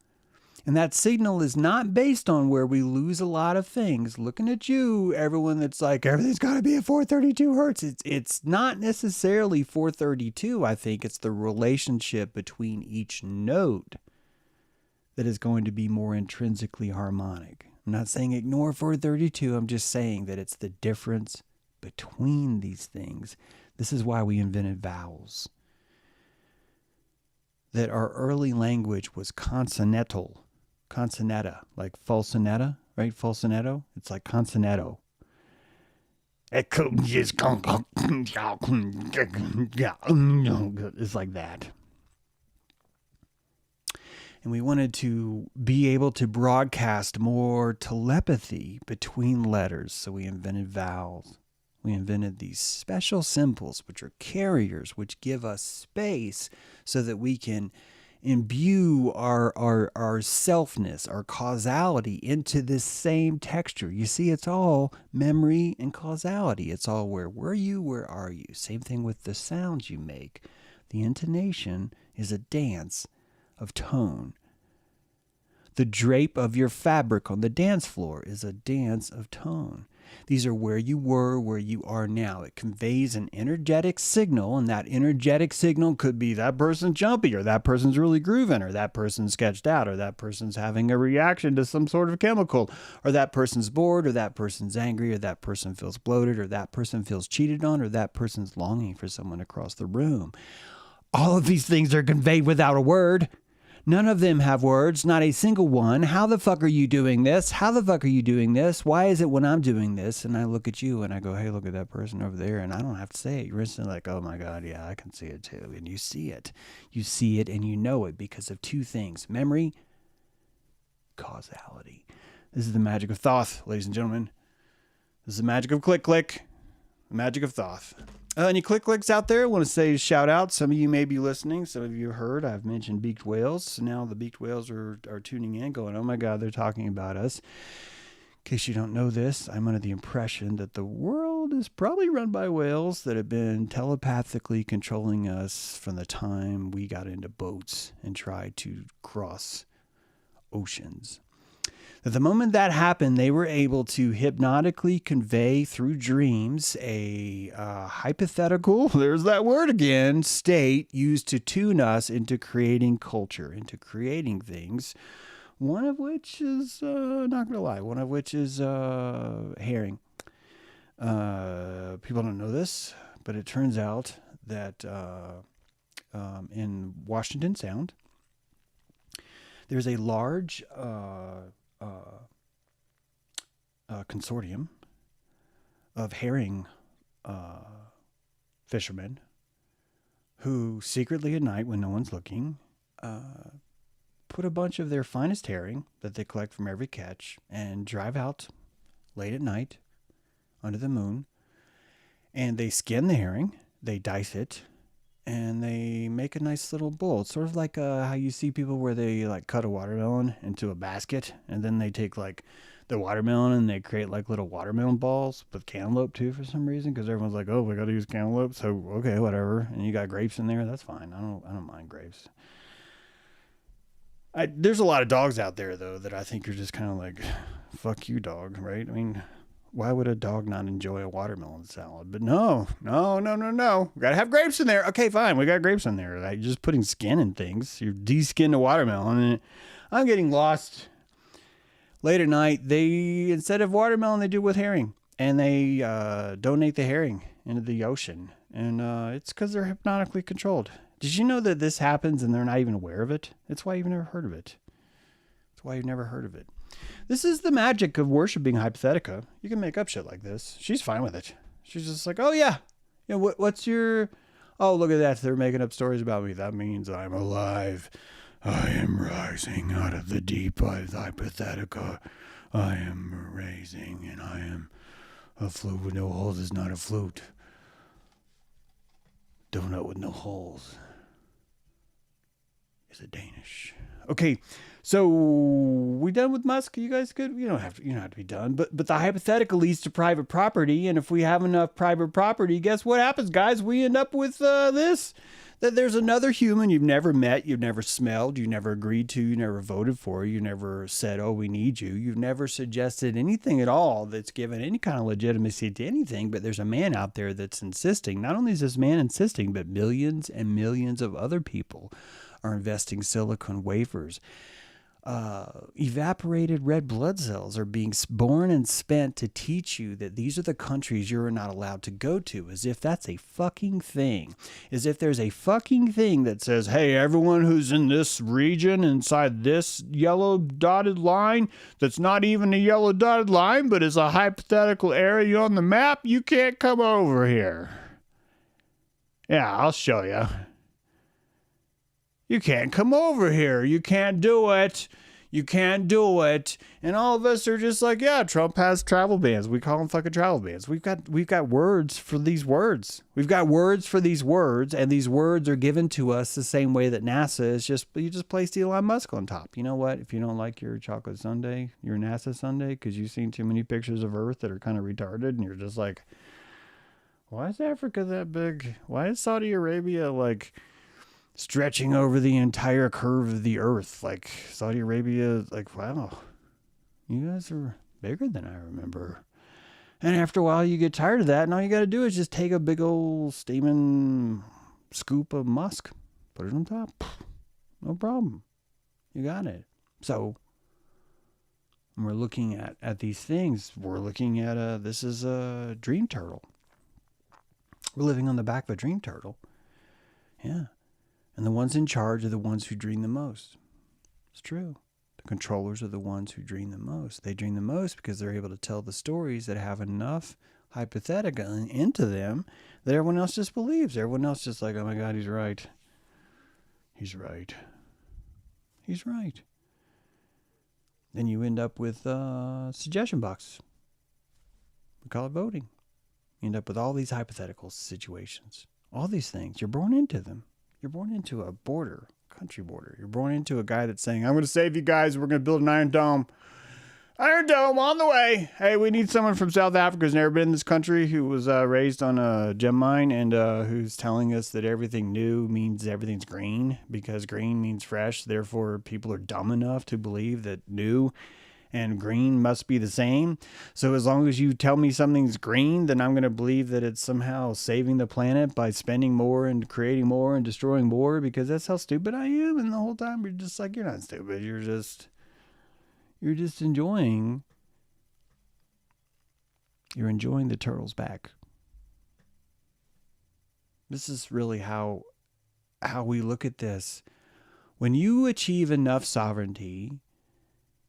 S1: And that signal is not based on where we lose a lot of things. Looking at you, everyone that's like, everything's got to be at 432 hertz. It's not necessarily 432. I think it's the relationship between each note that is going to be more intrinsically harmonic. I'm not saying ignore 432. I'm just saying that it's the difference between these things. This is why we invented vowels. That our early language was consonantal. Consonetta, like falsetto, right? Falsetto. It's like consonetto. It's like that. And we wanted to be able to broadcast more telepathy between letters, so we invented vowels. We invented these special symbols, which are carriers, which give us space so that we can imbue our selfness, our causality into this same texture. You see, it's all memory and causality. It's all where were you, where are you? Same thing with the sounds you make. The intonation is a dance of tone. The drape of your fabric on the dance floor is a dance of tone. These are where you were, where you are now. It conveys an energetic signal, and that energetic signal could be that person's jumpy, or that person's really grooving, or that person's sketched out, or that person's having a reaction to some sort of chemical, or that person's bored, or that person's angry, or that person feels bloated, or that person feels cheated on, or that person's longing for someone across the room. All of these things are conveyed without a word. None of them have words, not a single one. How the fuck are you doing this? How the fuck are you doing this? Why is it when I'm doing this and I look at you and I go, hey, look at that person over there, and I don't have to say it. You're instantly like, oh my God, yeah, I can see it too. And you see it. You see it and you know it because of two things: memory, causality. This is the magic of Thoth, ladies and gentlemen. This is the magic of click, the magic of Thoth. Any clicks out there? I want to say shout out. Some of you may be listening. Some of you heard I've mentioned beaked whales. So now the beaked whales are tuning in going, oh my God, they're talking about us. case you don't know this, I'm under the impression that the world is probably run by whales that have been telepathically controlling us from the time we got into boats and tried to cross oceans. At the moment that happened, they were able to hypnotically convey through dreams a hypothetical, there's that word again, state used to tune us into creating culture, into creating things. One of which is, not going to lie, one of which is herring. People don't know this, but it turns out that in Washington Sound, there's a large consortium of herring fishermen who secretly at night when no one's looking put a bunch of their finest herring that they collect from every catch and drive out late at night under the moon, and they skin the herring, they dice it, and they make a nice little bowl. It's sort of like how you see people where they like cut a watermelon into a basket, and then they take like the watermelon and they create like little watermelon balls with cantaloupe too for some reason, because everyone's like, oh, we got to use cantaloupe, so okay, whatever. And you got grapes in there, that's fine. I don't mind grapes. There's a lot of dogs out there though that I think are just kind of like, fuck you, dog, right? I mean, why would a dog not enjoy a watermelon salad? But no. We got to have grapes in there. Okay, fine. We got grapes in there. Like, you're just putting skin in things. You're de-skinned a watermelon. And I'm getting lost. Late at night, they, instead of watermelon, they do with herring. And they donate the herring into the ocean. And it's because they're hypnotically controlled. Did you know that this happens and they're not even aware of it? That's why you've never heard of it. That's why you've never heard of it. This is the magic of worshiping Hypothetical. You can make up shit like this. She's fine with it. She's just like, oh yeah, what's your... Oh, look at that. They're making up stories about me. That means I'm alive. I am rising out of the deep of Hypothetical. I am raising, and I am a flute with no holes is not a flute. Donut with no holes is a Danish. Okay, so we done with Musk? You guys good? You don't have to be done. But the hypothetical leads to private property, and if we have enough private property, guess what happens, guys? We end up with this. That there's another human you've never met, you've never smelled, you never agreed to, you never voted for, you never said, oh, we need you. You've never suggested anything at all that's given any kind of legitimacy to anything, but there's a man out there that's insisting. Not only is this man insisting, but millions and millions of other people are investing silicon wafers. Evaporated red blood cells are being born and spent to teach you that these are the countries you're not allowed to go to, as if that's a fucking thing. As if there's a fucking thing that says, hey, everyone who's in this region inside this yellow dotted line, that's not even a yellow dotted line, but is a hypothetical area on the map, you can't come over here. Yeah, I'll show you. You can't come over here. You can't do it. You can't do it. And all of us are just like, yeah, Trump has travel bans. We call them fucking travel bans. We've got words for these words. We've got words for these words, and these words are given to us the same way that NASA is you just place Elon Musk on top. You know what? If you don't like your chocolate sundae, your NASA sundae, because you've seen too many pictures of Earth that are kind of retarded, and you're just like, why is Africa that big? Why is Saudi Arabia like stretching over the entire curve of the earth? Like, Saudi Arabia, like, wow, you guys are bigger than I remember. And after a while, you get tired of that, and all you got to do is just take a big old steaming scoop of musk, put it on top. No problem. You got it. So, when we're looking at these things, we're looking at this is a dream turtle. We're living on the back of a dream turtle. Yeah. And the ones in charge are the ones who dream the most. It's true. The controllers are the ones who dream the most. They dream the most because they're able to tell the stories that have enough hypothetical into them that everyone else just believes. Everyone else just like, oh my God, he's right. He's right. He's right. Then you end up with suggestion box. We call it voting. You end up with all these hypothetical situations. All these things. You're born into them. You're born into a border, country border. You're born into a guy that's saying, I'm going to save you guys. We're going to build an iron dome. Iron Dome on the way. Hey, we need someone from South Africa who's never been in this country, who was raised on a gem mine, and who's telling us that everything new means everything's green, because green means fresh. Therefore, people are dumb enough to believe that new and green must be the same. So as long as you tell me something's green, then I'm going to believe that it's somehow saving the planet by spending more and creating more and destroying more, because that's how stupid I am. And the whole time you're just like, you're not stupid. You're just enjoying. You're enjoying the turtle's back. This is really how we look at this. When you achieve enough sovereignty,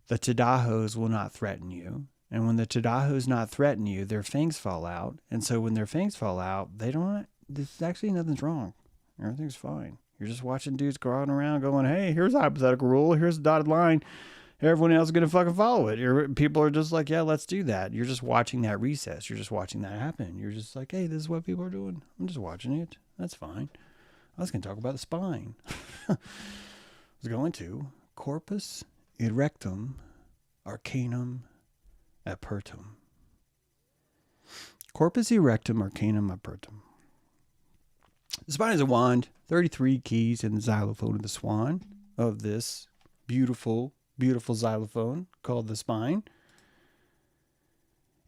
S1: the Tadahos will not threaten you. And when the Tadahos not threaten you, their fangs fall out. And so when their fangs fall out, there's actually nothing's wrong. Everything's fine. You're just watching dudes crawling around going, hey, here's a hypothetical rule. Here's a dotted line. Everyone else is going to fucking follow it. People are just like, yeah, let's do that. You're just watching that recess. You're just watching that happen. You're just like, hey, this is what people are doing. I'm just watching it. That's fine. I was going to talk about the spine. I was going to. Corpus erectum arcanum apertum. Corpus erectum arcanum apertum. The spine is a wand, 33 keys in the xylophone of the swan, of this beautiful xylophone called the spine.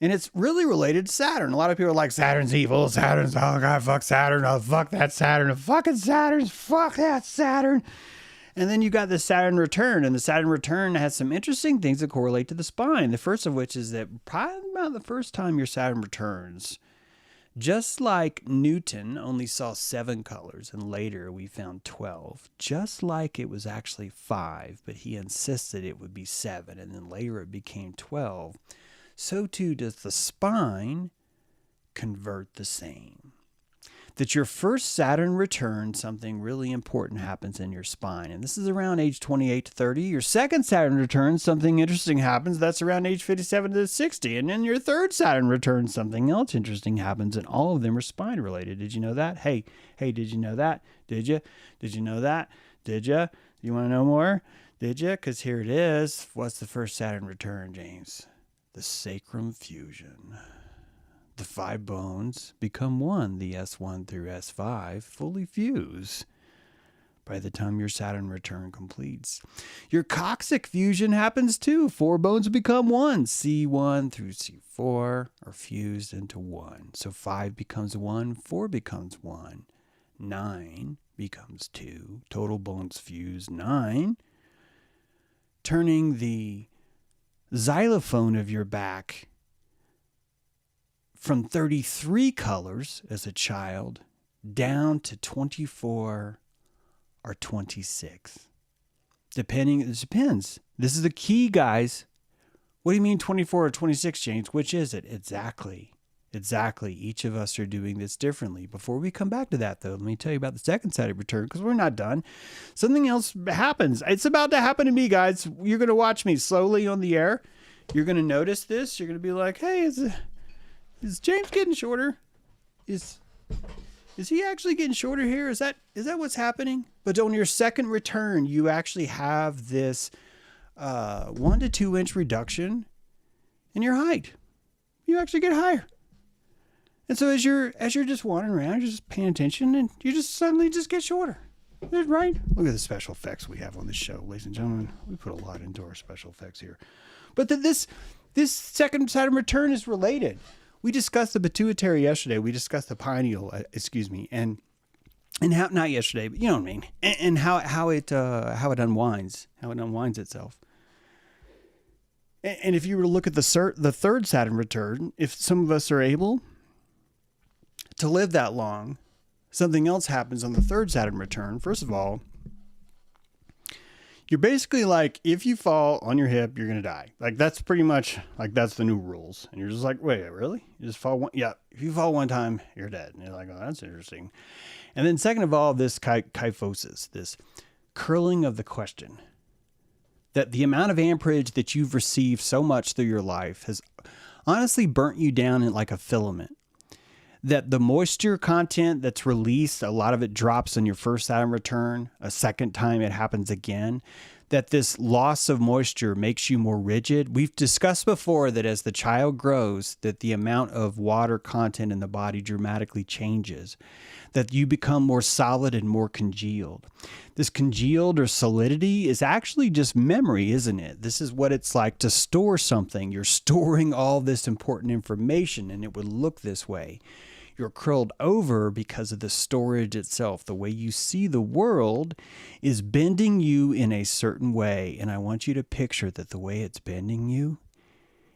S1: And it's really related to Saturn. A lot of people are like, Saturn's evil. Saturn's, oh God, fuck Saturn. Oh, fuck that Saturn. Fucking Saturn. Fuck that Saturn. And then you got the Saturn return. And the Saturn return has some interesting things that correlate to the spine. The first of which is that probably about the first time your Saturn returns, just like Newton only saw 7 colors and later we found 12, just like it was actually 5, but he insisted it would be 7 and then later it became 12, so too does the spine convert the same. That your first Saturn return, something really important happens in your spine. And this is around age 28 to 30. Your second Saturn return, something interesting happens. That's around age 57 to 60. And then your third Saturn return, something else interesting happens. And all of them are spine related. Did you know that? Hey, did you know that? Did you? Did you know that? Did you? You want to know more? Did you? Because here it is. What's the first Saturn return, James? The sacrum fusion. The 5 bones become one. The S1 through S5 fully fuse by the time your Saturn return completes. Your coccyx fusion happens too. 4 bones become one. C1 through C4 are fused into one. So 5 becomes 1, 4 becomes 1, 9 becomes 2. Total bones fuse 9, turning the xylophone of your back from 33 colors as a child down to 24 or 26. It depends. This is the key, guys. What do you mean 24 or 26, James? Which is it? Exactly. Each of us are doing this differently. Before we come back to that, though, let me tell you about the second Saturn return, because we're not done. Something else happens. It's about to happen to me, guys. You're going to watch me slowly on the air. You're going to notice this. You're going to be like, hey, is James getting shorter? Is he actually getting shorter here? Is that what's happening? But on your second return, you actually have this 1 to 2 inch reduction in your height. You actually get higher. And so as you're just wandering around, you're just paying attention, and you just suddenly just get shorter. Right? Look at the special effects we have on this show, ladies and gentlemen. We put a lot into our special effects here. But this second Saturn return is related. We discussed the pituitary yesterday. We discussed the pineal, and how, not yesterday, but you know what I mean, and how it unwinds itself. And if you were to look at the third Saturn return, if some of us are able to live that long, something else happens on the third Saturn return. First of all, you're basically like, if you fall on your hip, you're going to die. Like, that's pretty much, like, that's the new rules. And you're just like, wait, really? You just fall one? Yeah. If you fall one time, you're dead. And you're like, oh, that's interesting. And then second of all, this kyphosis, this curling of the question, that the amount of amperage that you've received so much through your life has honestly burnt you down in like a filament. That the moisture content that's released, a lot of it drops on your first Saturn return. A second time it happens again. that this loss of moisture makes you more rigid. We've discussed before that as the child grows, that the amount of water content in the body dramatically changes, that you become more solid and more congealed. This congealed or solidity is actually just memory, isn't it? This is what it's like to store something. You're storing all this important information, and it would look this way. You're curled over because of the storage itself. The way you see the world is bending you in a certain way. And I want you to picture that the way it's bending you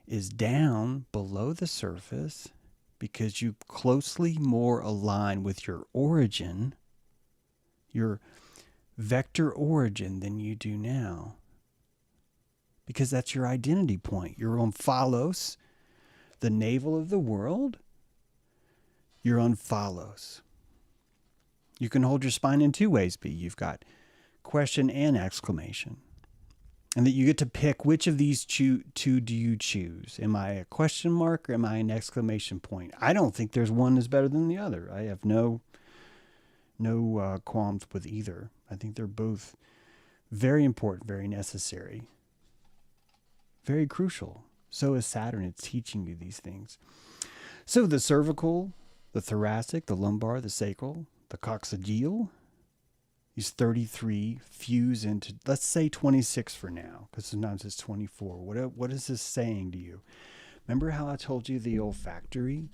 S1: is down below the surface because you closely more align with your origin, your vector origin than you do now. Because that's your identity point. You're on Phalos, the navel of the world. You're on Phalos. You can hold your spine in two ways, B. You've got question and exclamation. And that you get to pick which of these two do you choose. Am I a question mark or am I an exclamation point? I don't think there's one is better than the other. I have no qualms with either. I think they're both very important, very necessary, very crucial. So is Saturn. It's teaching you these things. So the cervical, the thoracic, the lumbar, the sacral, the coccygeal, these 33 fuse into, let's say 26 for now, because sometimes it's 24. What is this saying to you? Remember how I told you the olfactory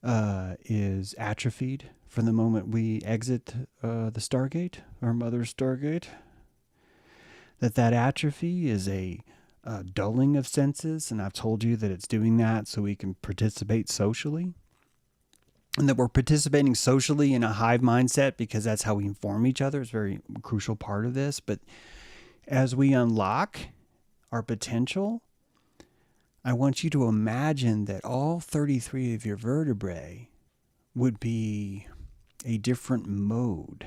S1: is atrophied from the moment we exit the Stargate, our mother's Stargate? That atrophy is a dulling of senses, and I've told you that it's doing that so we can participate socially. And that we're participating socially in a hive mindset because that's how we inform each other. It's a very crucial part of this. But as we unlock our potential, I want you to imagine that all 33 of your vertebrae would be a different mode.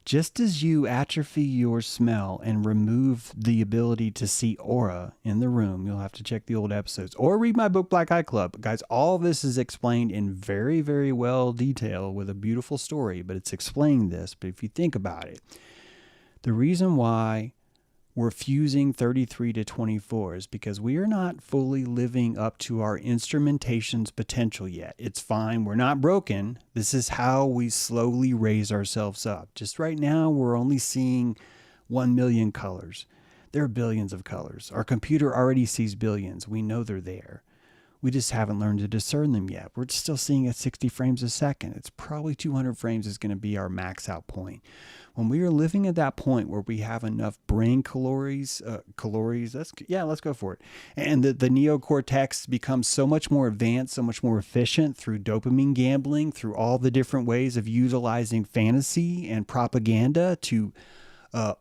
S1: Just as you atrophy your smell and remove the ability to see aura in the room, you'll have to check the old episodes or read my book, Black Eye Club. Guys, all this is explained in very, very well detail with a beautiful story, but it's explaining this. But if you think about it, the reason why we're fusing 33 to 24 is because we are not fully living up to our instrumentation's potential yet. It's fine. We're not broken. This is how we slowly raise ourselves up. Just right now, we're only seeing 1 million colors. There are billions of colors. Our computer already sees billions. We know they're there. We just haven't learned to discern them yet. We're still seeing at 60 frames a second. It's probably 200 frames is going to be our max out point. When we are living at that point where we have enough brain calories, let's go for it. And the neocortex becomes so much more advanced, so much more efficient through dopamine gambling, through all the different ways of utilizing fantasy and propaganda to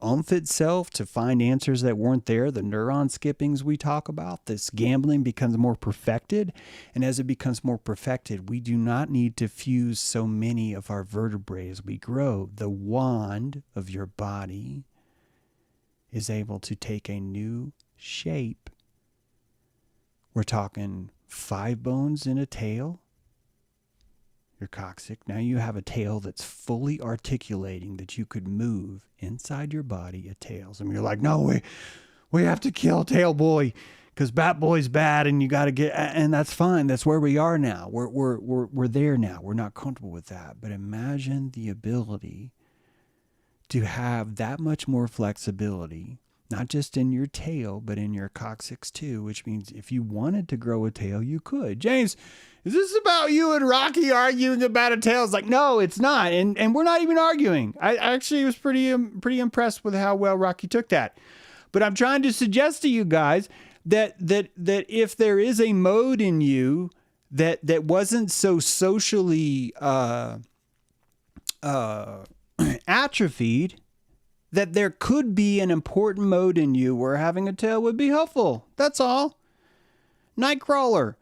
S1: oomph itself to find answers that weren't there, the neuron skippings we talk about. This gambling becomes more perfected, and as it becomes more perfected, we do not need to fuse so many of our vertebrae as we grow. The wand of your body is able to take a new shape. We're talking 5 bones in a tail. Your coccyx. Now you have a tail that's fully articulating that you could move inside your body at tails. I mean, you're like, no, we have to kill Tail Boy because Bat Boy's bad, and you got to get, and that's fine. That's where we are now. We're there now. We're not comfortable with that. But imagine the ability to have that much more flexibility, not just in your tail, but in your coccyx too, which means if you wanted to grow a tail, you could. James, is this about you and Rocky arguing about a tail? It's like, no, it's not. And we're not even arguing. I actually was pretty impressed with how well Rocky took that. But I'm trying to suggest to you guys that if there is a mode in you that wasn't so socially atrophied, that there could be an important mode in you where having a tail would be helpful. That's all. Nightcrawler.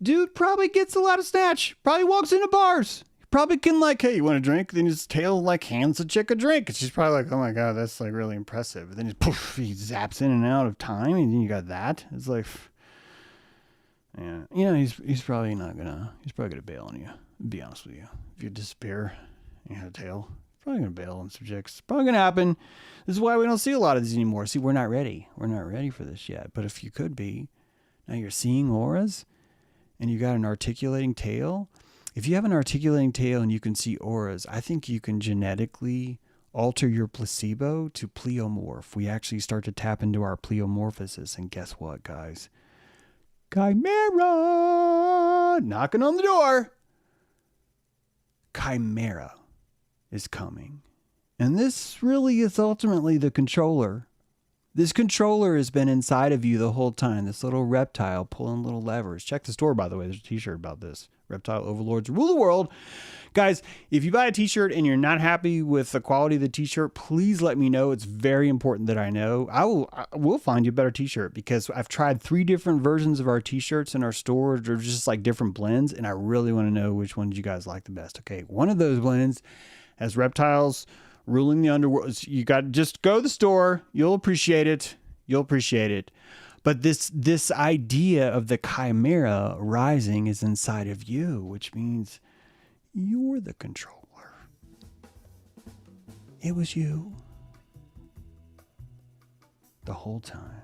S1: Dude probably gets a lot of snatch. Probably walks into bars. Probably can like, hey, you want a drink? Then his tail like hands the chick a drink. And she's probably like, oh my God, that's like really impressive. And then he zaps in and out of time. And then you got that. It's like, yeah, you know, he's probably gonna bail on you, to be honest with you. If you disappear and you have a tail, Probably going to bail on subjects. It's probably going to happen. This is why we don't see a lot of these anymore. See, we're not ready. We're not ready for this yet. But if you could be, now you're seeing auras and you got an articulating tail. If you have an articulating tail and you can see auras, I think you can genetically alter your placebo to pleomorph. We actually start to tap into our pleomorphosis. And guess what, guys? Chimera! Knocking on the door. Chimera is coming. And this really is ultimately the controller. This controller has been inside of you the whole time. This little reptile pulling little levers. Check the store, by the way. There's a t-shirt about this. Reptile overlords rule the world. Guys, if you buy a t-shirt and you're not happy with the quality of the t-shirt, please let me know. It's very important that I know. I will find you a better t-shirt because I've tried 3 different versions of our t-shirts in our store. They're just like different blends, and I really want to know which ones you guys like the best. Okay, one of those blends has reptiles ruling the underworld. You got to just go to the store. You'll appreciate it. You'll appreciate it. But this idea of the chimera rising is inside of you, which means you're the controller. It was you the whole time.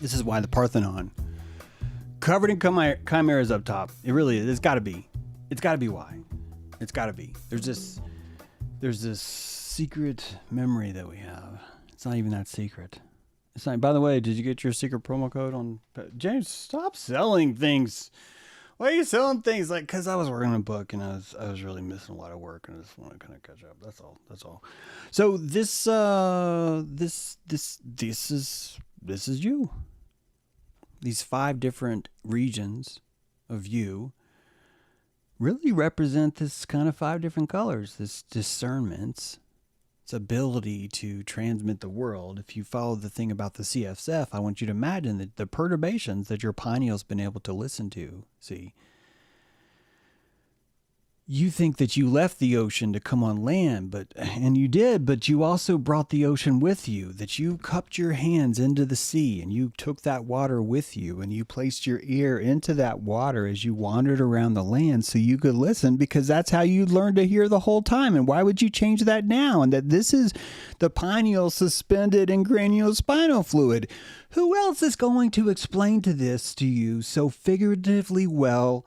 S1: This is why the Parthenon, covered in chimeras up top. It really is. It's got to be. It's got to be why. It's got to be. There's this secret memory that we have. It's not even that secret. It's not. By the way, did you get your secret promo code on? James, stop selling things. Why are you selling things? Like, because I was working on a book and I was really missing a lot of work and I just want to kind of catch up. That's all. That's all. So this is you. These 5 different regions of you really represent this kind of 5 different colors, this discernment, its ability to transmit the world. If you follow the thing about the CFF, I want you to imagine the perturbations that your pineal's been able to listen to. See, you think that you left the ocean to come on land, and you did, but you also brought the ocean with you, that you cupped your hands into the sea and you took that water with you and you placed your ear into that water as you wandered around the land so you could listen, because that's how you learned to hear the whole time. And why would you change that now? And that this is the pineal suspended in cranial-spinal fluid. Who else is going to explain this to you so figuratively well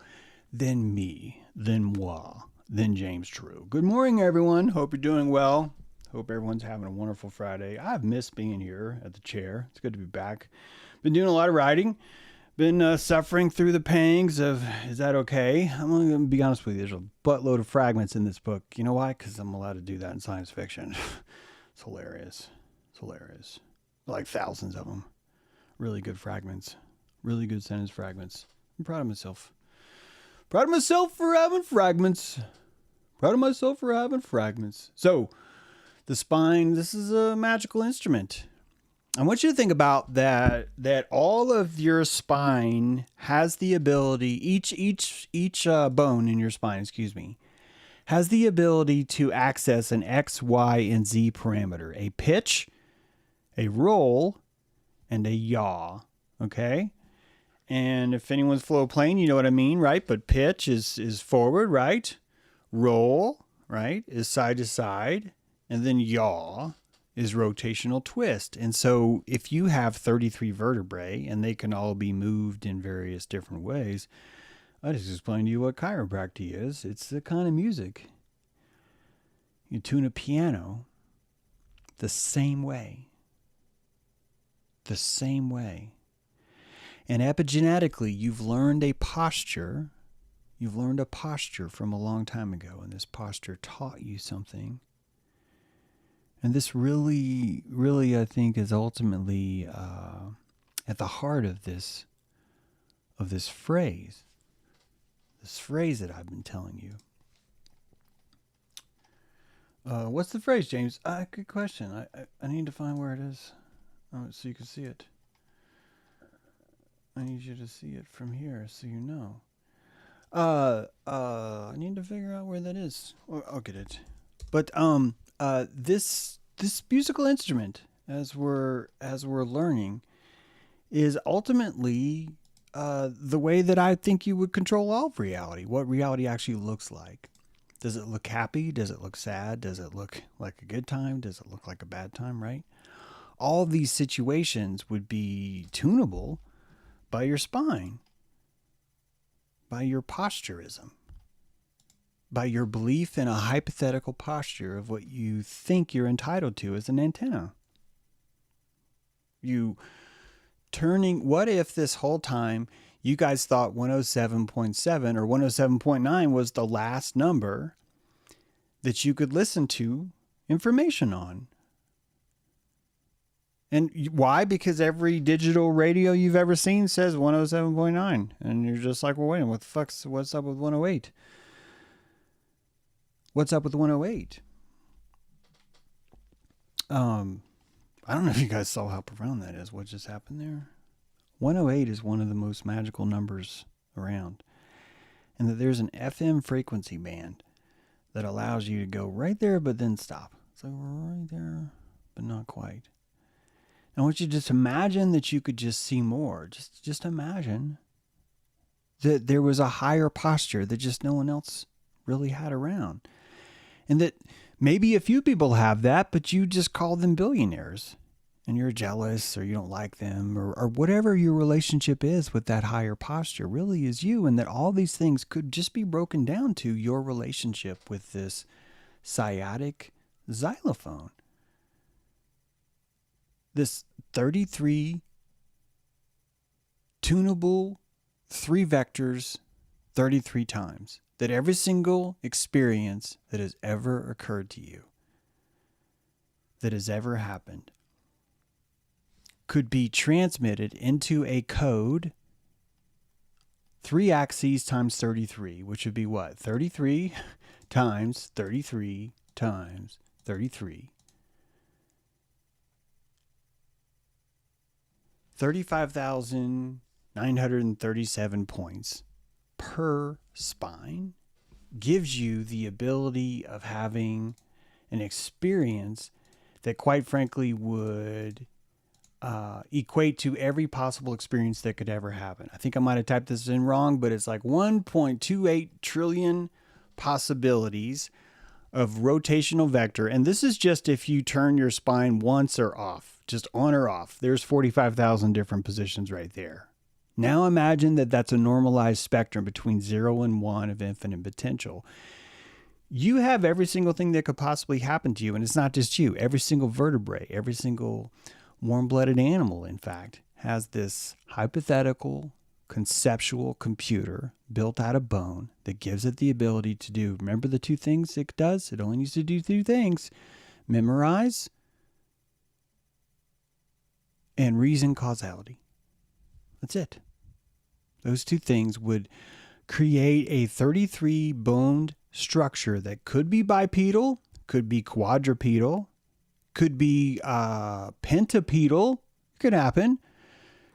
S1: than me? Than moi, than James True. Good morning, everyone. Hope you're doing well. Hope everyone's having a wonderful Friday. I've missed being here at the chair. It's good to be back. Been doing a lot of writing. Been suffering through the pangs of, is that okay? I'm going to be honest with you. There's a buttload of fragments in this book. You know why? Because I'm allowed to do that in science fiction. It's hilarious. It's hilarious. Like thousands of them. Really good fragments. Really good sentence fragments. I'm proud of myself. Proud of myself for having fragments. Proud of myself for having fragments. So, the spine, this is a magical instrument. I want you to think about that all of your spine has the ability, each bone in your spine, has the ability to access an X, Y, and Z parameter. A pitch, a roll, and a yaw. Okay? And if anyone's flow plane, you know what I mean, right? But pitch is forward, right? Roll, right, is side to side. And then yaw is rotational twist. And so if you have 33 vertebrae and they can all be moved in various different ways, I just explained to you what chiropractic is. It's the kind of music. You tune a piano the same way. The same way. And epigenetically, you've learned a posture. You've learned a posture from a long time ago, and this posture taught you something. And this really, really, I think, is ultimately at the heart of this phrase. This phrase that I've been telling you. What's the phrase, James? Good question. I need to find where it is so you can see it. I need you to see it from here so you know. I need to figure out where that is. I'll get it. But this musical instrument, as we're learning, is ultimately the way that I think you would control all of reality. What reality actually looks like. Does it look happy? Does it look sad? Does it look like a good time? Does it look like a bad time? Right? All of these situations would be tunable by your spine, by your posturism, by your belief in a hypothetical posture of what you think you're entitled to as an antenna. What if this whole time you guys thought 107.7 or 107.9 was the last number that you could listen to information on? And why? Because every digital radio you've ever seen says 107.9. And you're just like, well, wait, what's up with 108? What's up with 108? I don't know if you guys saw how profound that is. What just happened there? 108 is one of the most magical numbers around. And that there's an FM frequency band that allows you to go right there, but then stop. It's like right there, but not quite. I want you to just imagine that you could just see more. Just imagine that there was a higher posture that just no one else really had around. And that maybe a few people have that, but you just call them billionaires. And you're jealous or you don't like them or whatever your relationship is with that higher posture really is you. And that all these things could just be broken down to your relationship with this sciatic xylophone. This 33 tunable 3 vectors 33 times. That every single experience that has ever occurred to you, that has ever happened, could be transmitted into a code 3 axes times 33, which would be what? 33 times 33 times 33. 35,937 points per spine gives you the ability of having an experience that quite frankly would equate to every possible experience that could ever happen. I think I might have typed this in wrong, but it's like 1.28 trillion possibilities of rotational vector. And this is just if you turn your spine once or off, just on or off. There's 45,000 different positions right there. Now imagine that that's a normalized spectrum between 0 and 1 of infinite potential. You have every single thing that could possibly happen to you, and it's not just you. Every single vertebrae, every single warm-blooded animal, in fact, has this hypothetical, conceptual computer built out of bone that gives it the ability to do, remember the 2 things it does? It only needs to do 2 things. Memorize and reason causality. That's it. Those 2 things would create a 33 boned structure that could be bipedal, could be quadrupedal, could be pentapedal, could happen,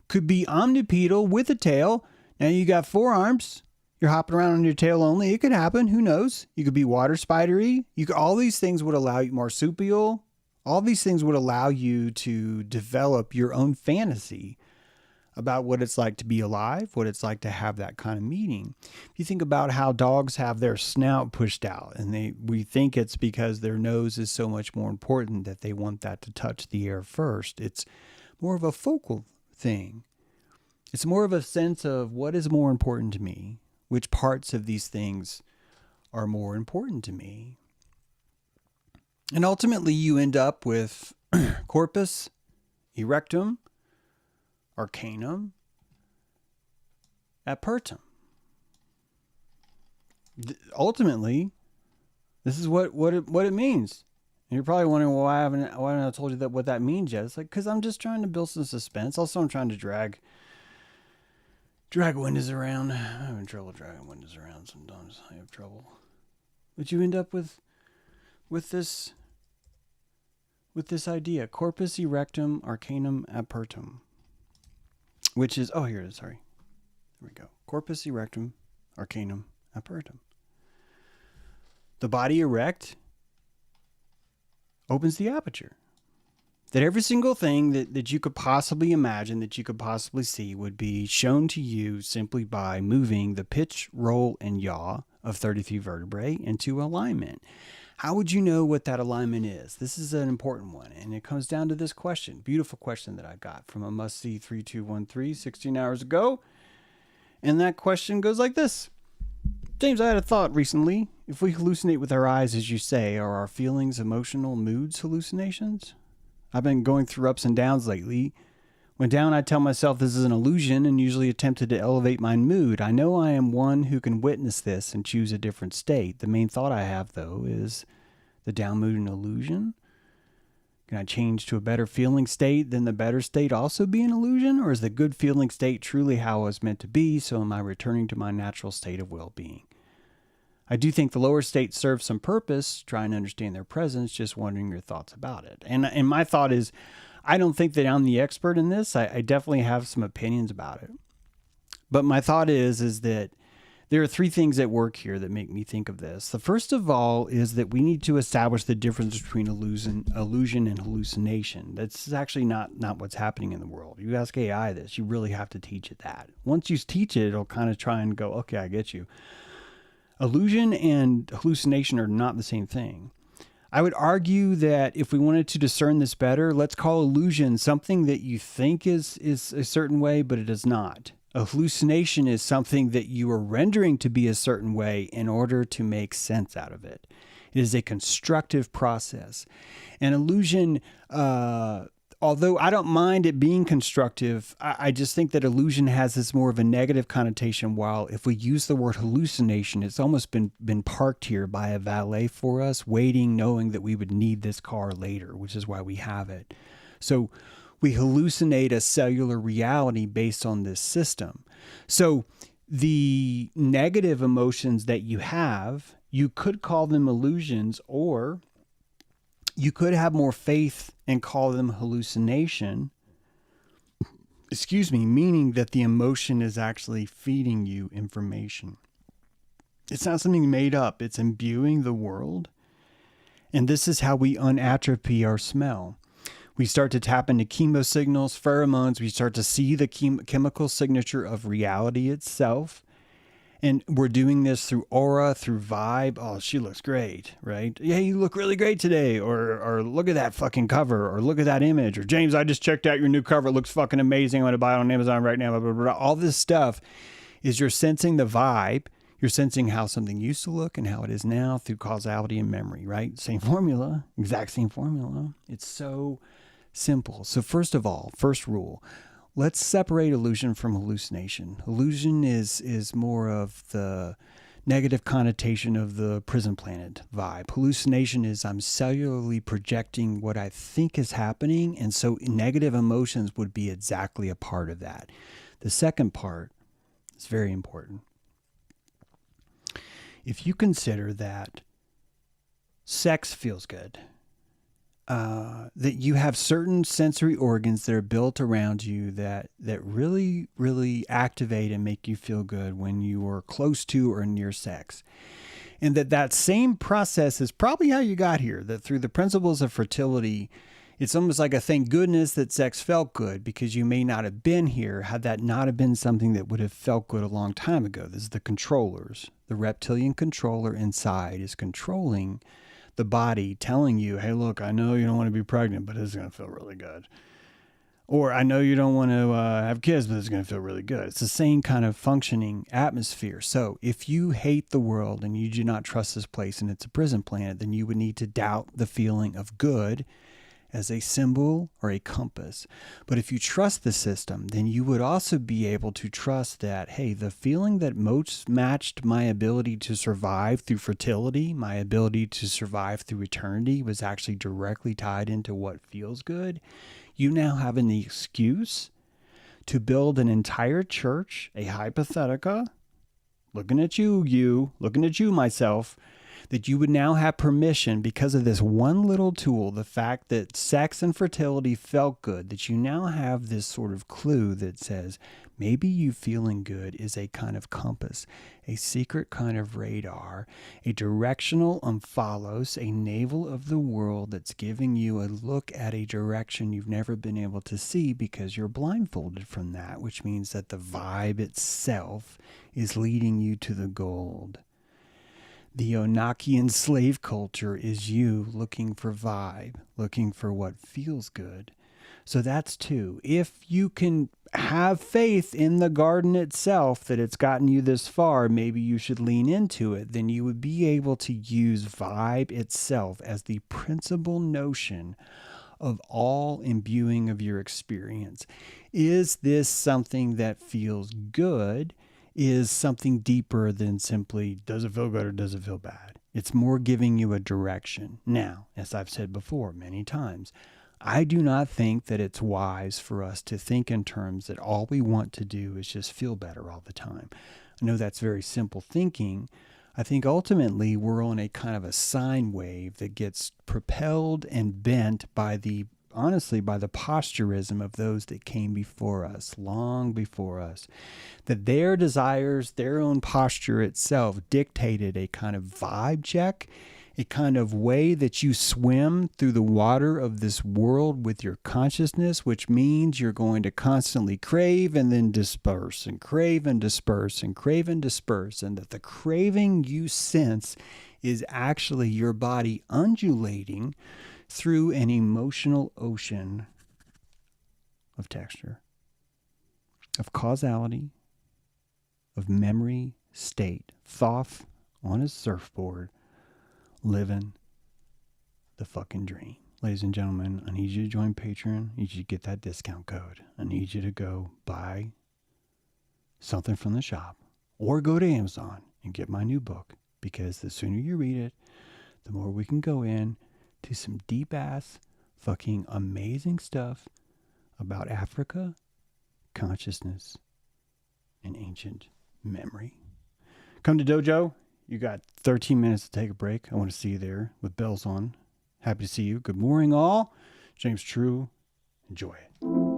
S1: could be omnipedal with a tail. Now you got 4 arms, you're hopping around on your tail only. It could happen. Who knows? You could be water spidery. All these things would allow you marsupial. All these things would allow you to develop your own fantasy about what it's like to be alive, what it's like to have that kind of meeting. If you think about how dogs have their snout pushed out, and we think it's because their nose is so much more important that they want that to touch the air first. It's more of a focal thing. It's more of a sense of what is more important to me, which parts of these things are more important to me. And ultimately you end up with corpus erectum, arcanum, apertum. Ultimately, this is what it means. And you're probably wondering, well, why haven't I told you what that means yet? It's like, because I'm just trying to build some suspense. Also, I'm trying to drag windows around. I'm having trouble dragging windows around sometimes. I have trouble. But you end up with this idea, corpus erectum arcanum apertum, which is, here it is, sorry. There we go. Corpus erectum arcanum apertum. The body erect opens the aperture. That every single thing that you could possibly imagine, that you could possibly see, would be shown to you simply by moving the pitch, roll, and yaw of 33 vertebrae into alignment. How would you know what that alignment is? This is an important one, and it comes down to this question. Beautiful question that I got from a must-see 3213 16 hours ago. And that question goes like this. James, I had a thought recently. If we hallucinate with our eyes, as you say, are our feelings, emotional moods hallucinations? I've been going through ups and downs lately. When down, I tell myself this is an illusion and usually attempted to elevate my mood. I know I am one who can witness this and choose a different state. The main thought I have, though, is the down mood an illusion? Can I change to a better feeling state? Then the better state also be an illusion? Or is the good feeling state truly how I was meant to be? So am I returning to my natural state of well-being? I do think the lower states serve some purpose, trying to understand their presence, just wondering your thoughts about it. And my thought is, I don't think that I'm the expert in this. I definitely have some opinions about it. But my thought is that there are three things at work here that make me think of this. The first of all is that we need to establish the difference between illusion and hallucination. That's actually not what's happening in the world. You ask AI this, you really have to teach it that. Once you teach it, it'll kind of try and go, okay, I get you. Illusion and hallucination are not the same thing. I would argue that if we wanted to discern this better, let's call illusion something that you think is a certain way, but it is not. A hallucination is something that you are rendering to be a certain way in order to make sense out of it. It is a constructive process. And illusion, although I don't mind it being constructive, I just think that illusion has this more of a negative connotation, while if we use the word hallucination, it's almost been parked here by a valet for us, waiting, knowing that we would need this car later, which is why we have it. So we hallucinate a cellular reality based on this system. So the negative emotions that you have, you could call them illusions, or you could have more faith and call them hallucination. Meaning that the emotion is actually feeding you information. It's not something made up. It's imbuing the world. And this is how we unatrophy our smell. We start to tap into chemosignals, pheromones. We start to see the chemical signature of reality itself. And we're doing this through aura, through vibe. Oh, she looks great, right? Yeah, you look really great today. Or look at that fucking cover. Or look at that image. Or James, I just checked out your new cover. It looks fucking amazing. I'm going to buy it on Amazon right now. Blah, blah, blah. All this stuff is you're sensing the vibe. You're sensing how something used to look and how it is now through causality and memory, right? Same formula, exact same formula. It's so simple. So first of all, first rule, let's separate illusion from hallucination. Illusion is more of the negative connotation of the prison planet vibe. Hallucination is I'm cellularly projecting what I think is happening, and so negative emotions would be exactly a part of that. The second part is very important. If you consider that sex feels good, that you have certain sensory organs that are built around you that really, really activate and make you feel good when you are close to or near sex. And that same process is probably how you got here, that through the principles of fertility, it's almost like a thank goodness that sex felt good, because you may not have been here had that not have been something that would have felt good a long time ago. This is the controllers. The reptilian controller inside is controlling the body, telling you, hey, look, I know you don't want to be pregnant, but it's going to feel really good. Or I know you don't want to have kids, but it's going to feel really good. It's the same kind of functioning atmosphere. So if you hate the world and you do not trust this place and it's a prison planet, then you would need to doubt the feeling of good as a symbol or a compass. But if you trust the system, then you would also be able to trust that, hey, the feeling that most matched my ability to survive through fertility, my ability to survive through eternity, was actually directly tied into what feels good. You now have an excuse to build an entire church, a hypothetical, looking at you, looking at you, myself, that you would now have permission because of this one little tool, the fact that sex and fertility felt good, that you now have this sort of clue that says maybe you feeling good is a kind of compass, a secret kind of radar, a directional omphalos, a navel of the world that's giving you a look at a direction you've never been able to see because you're blindfolded from that, which means that the vibe itself is leading you to the gold. The Onakian slave culture is you looking for vibe, looking for what feels good. So that's two. If you can have faith in the garden itself, that it's gotten you this far, maybe you should lean into it, then you would be able to use vibe itself as the principal notion of all imbuing of your experience. Is this something that feels good? Is something deeper than simply, does it feel good or does it feel bad? It's more giving you a direction. Now, as I've said before many times, I do not think that it's wise for us to think in terms that all we want to do is just feel better all the time. I know that's very simple thinking. I think ultimately we're on a kind of a sine wave that gets propelled and bent by the posturism of those that came before us, long before us, that their desires, their own posture itself dictated a kind of vibe check, a kind of way that you swim through the water of this world with your consciousness, which means you're going to constantly crave and then disperse, and crave and disperse, and crave and disperse, and that the craving you sense is actually your body undulating through an emotional ocean of texture, of causality, of memory, state, Thoth on his surfboard, living the fucking dream. Ladies and gentlemen, I need you to join Patreon. I need you to get that discount code. I need you to go buy something from the shop or go to Amazon and get my new book, because the sooner you read it, the more we can go in to some deep ass fucking amazing stuff about Africa, consciousness, and ancient memory. Come to Dojo. You got 13 minutes to take a break. I want to see you there with bells on. Happy to see you. Good morning, all. James True. Enjoy it.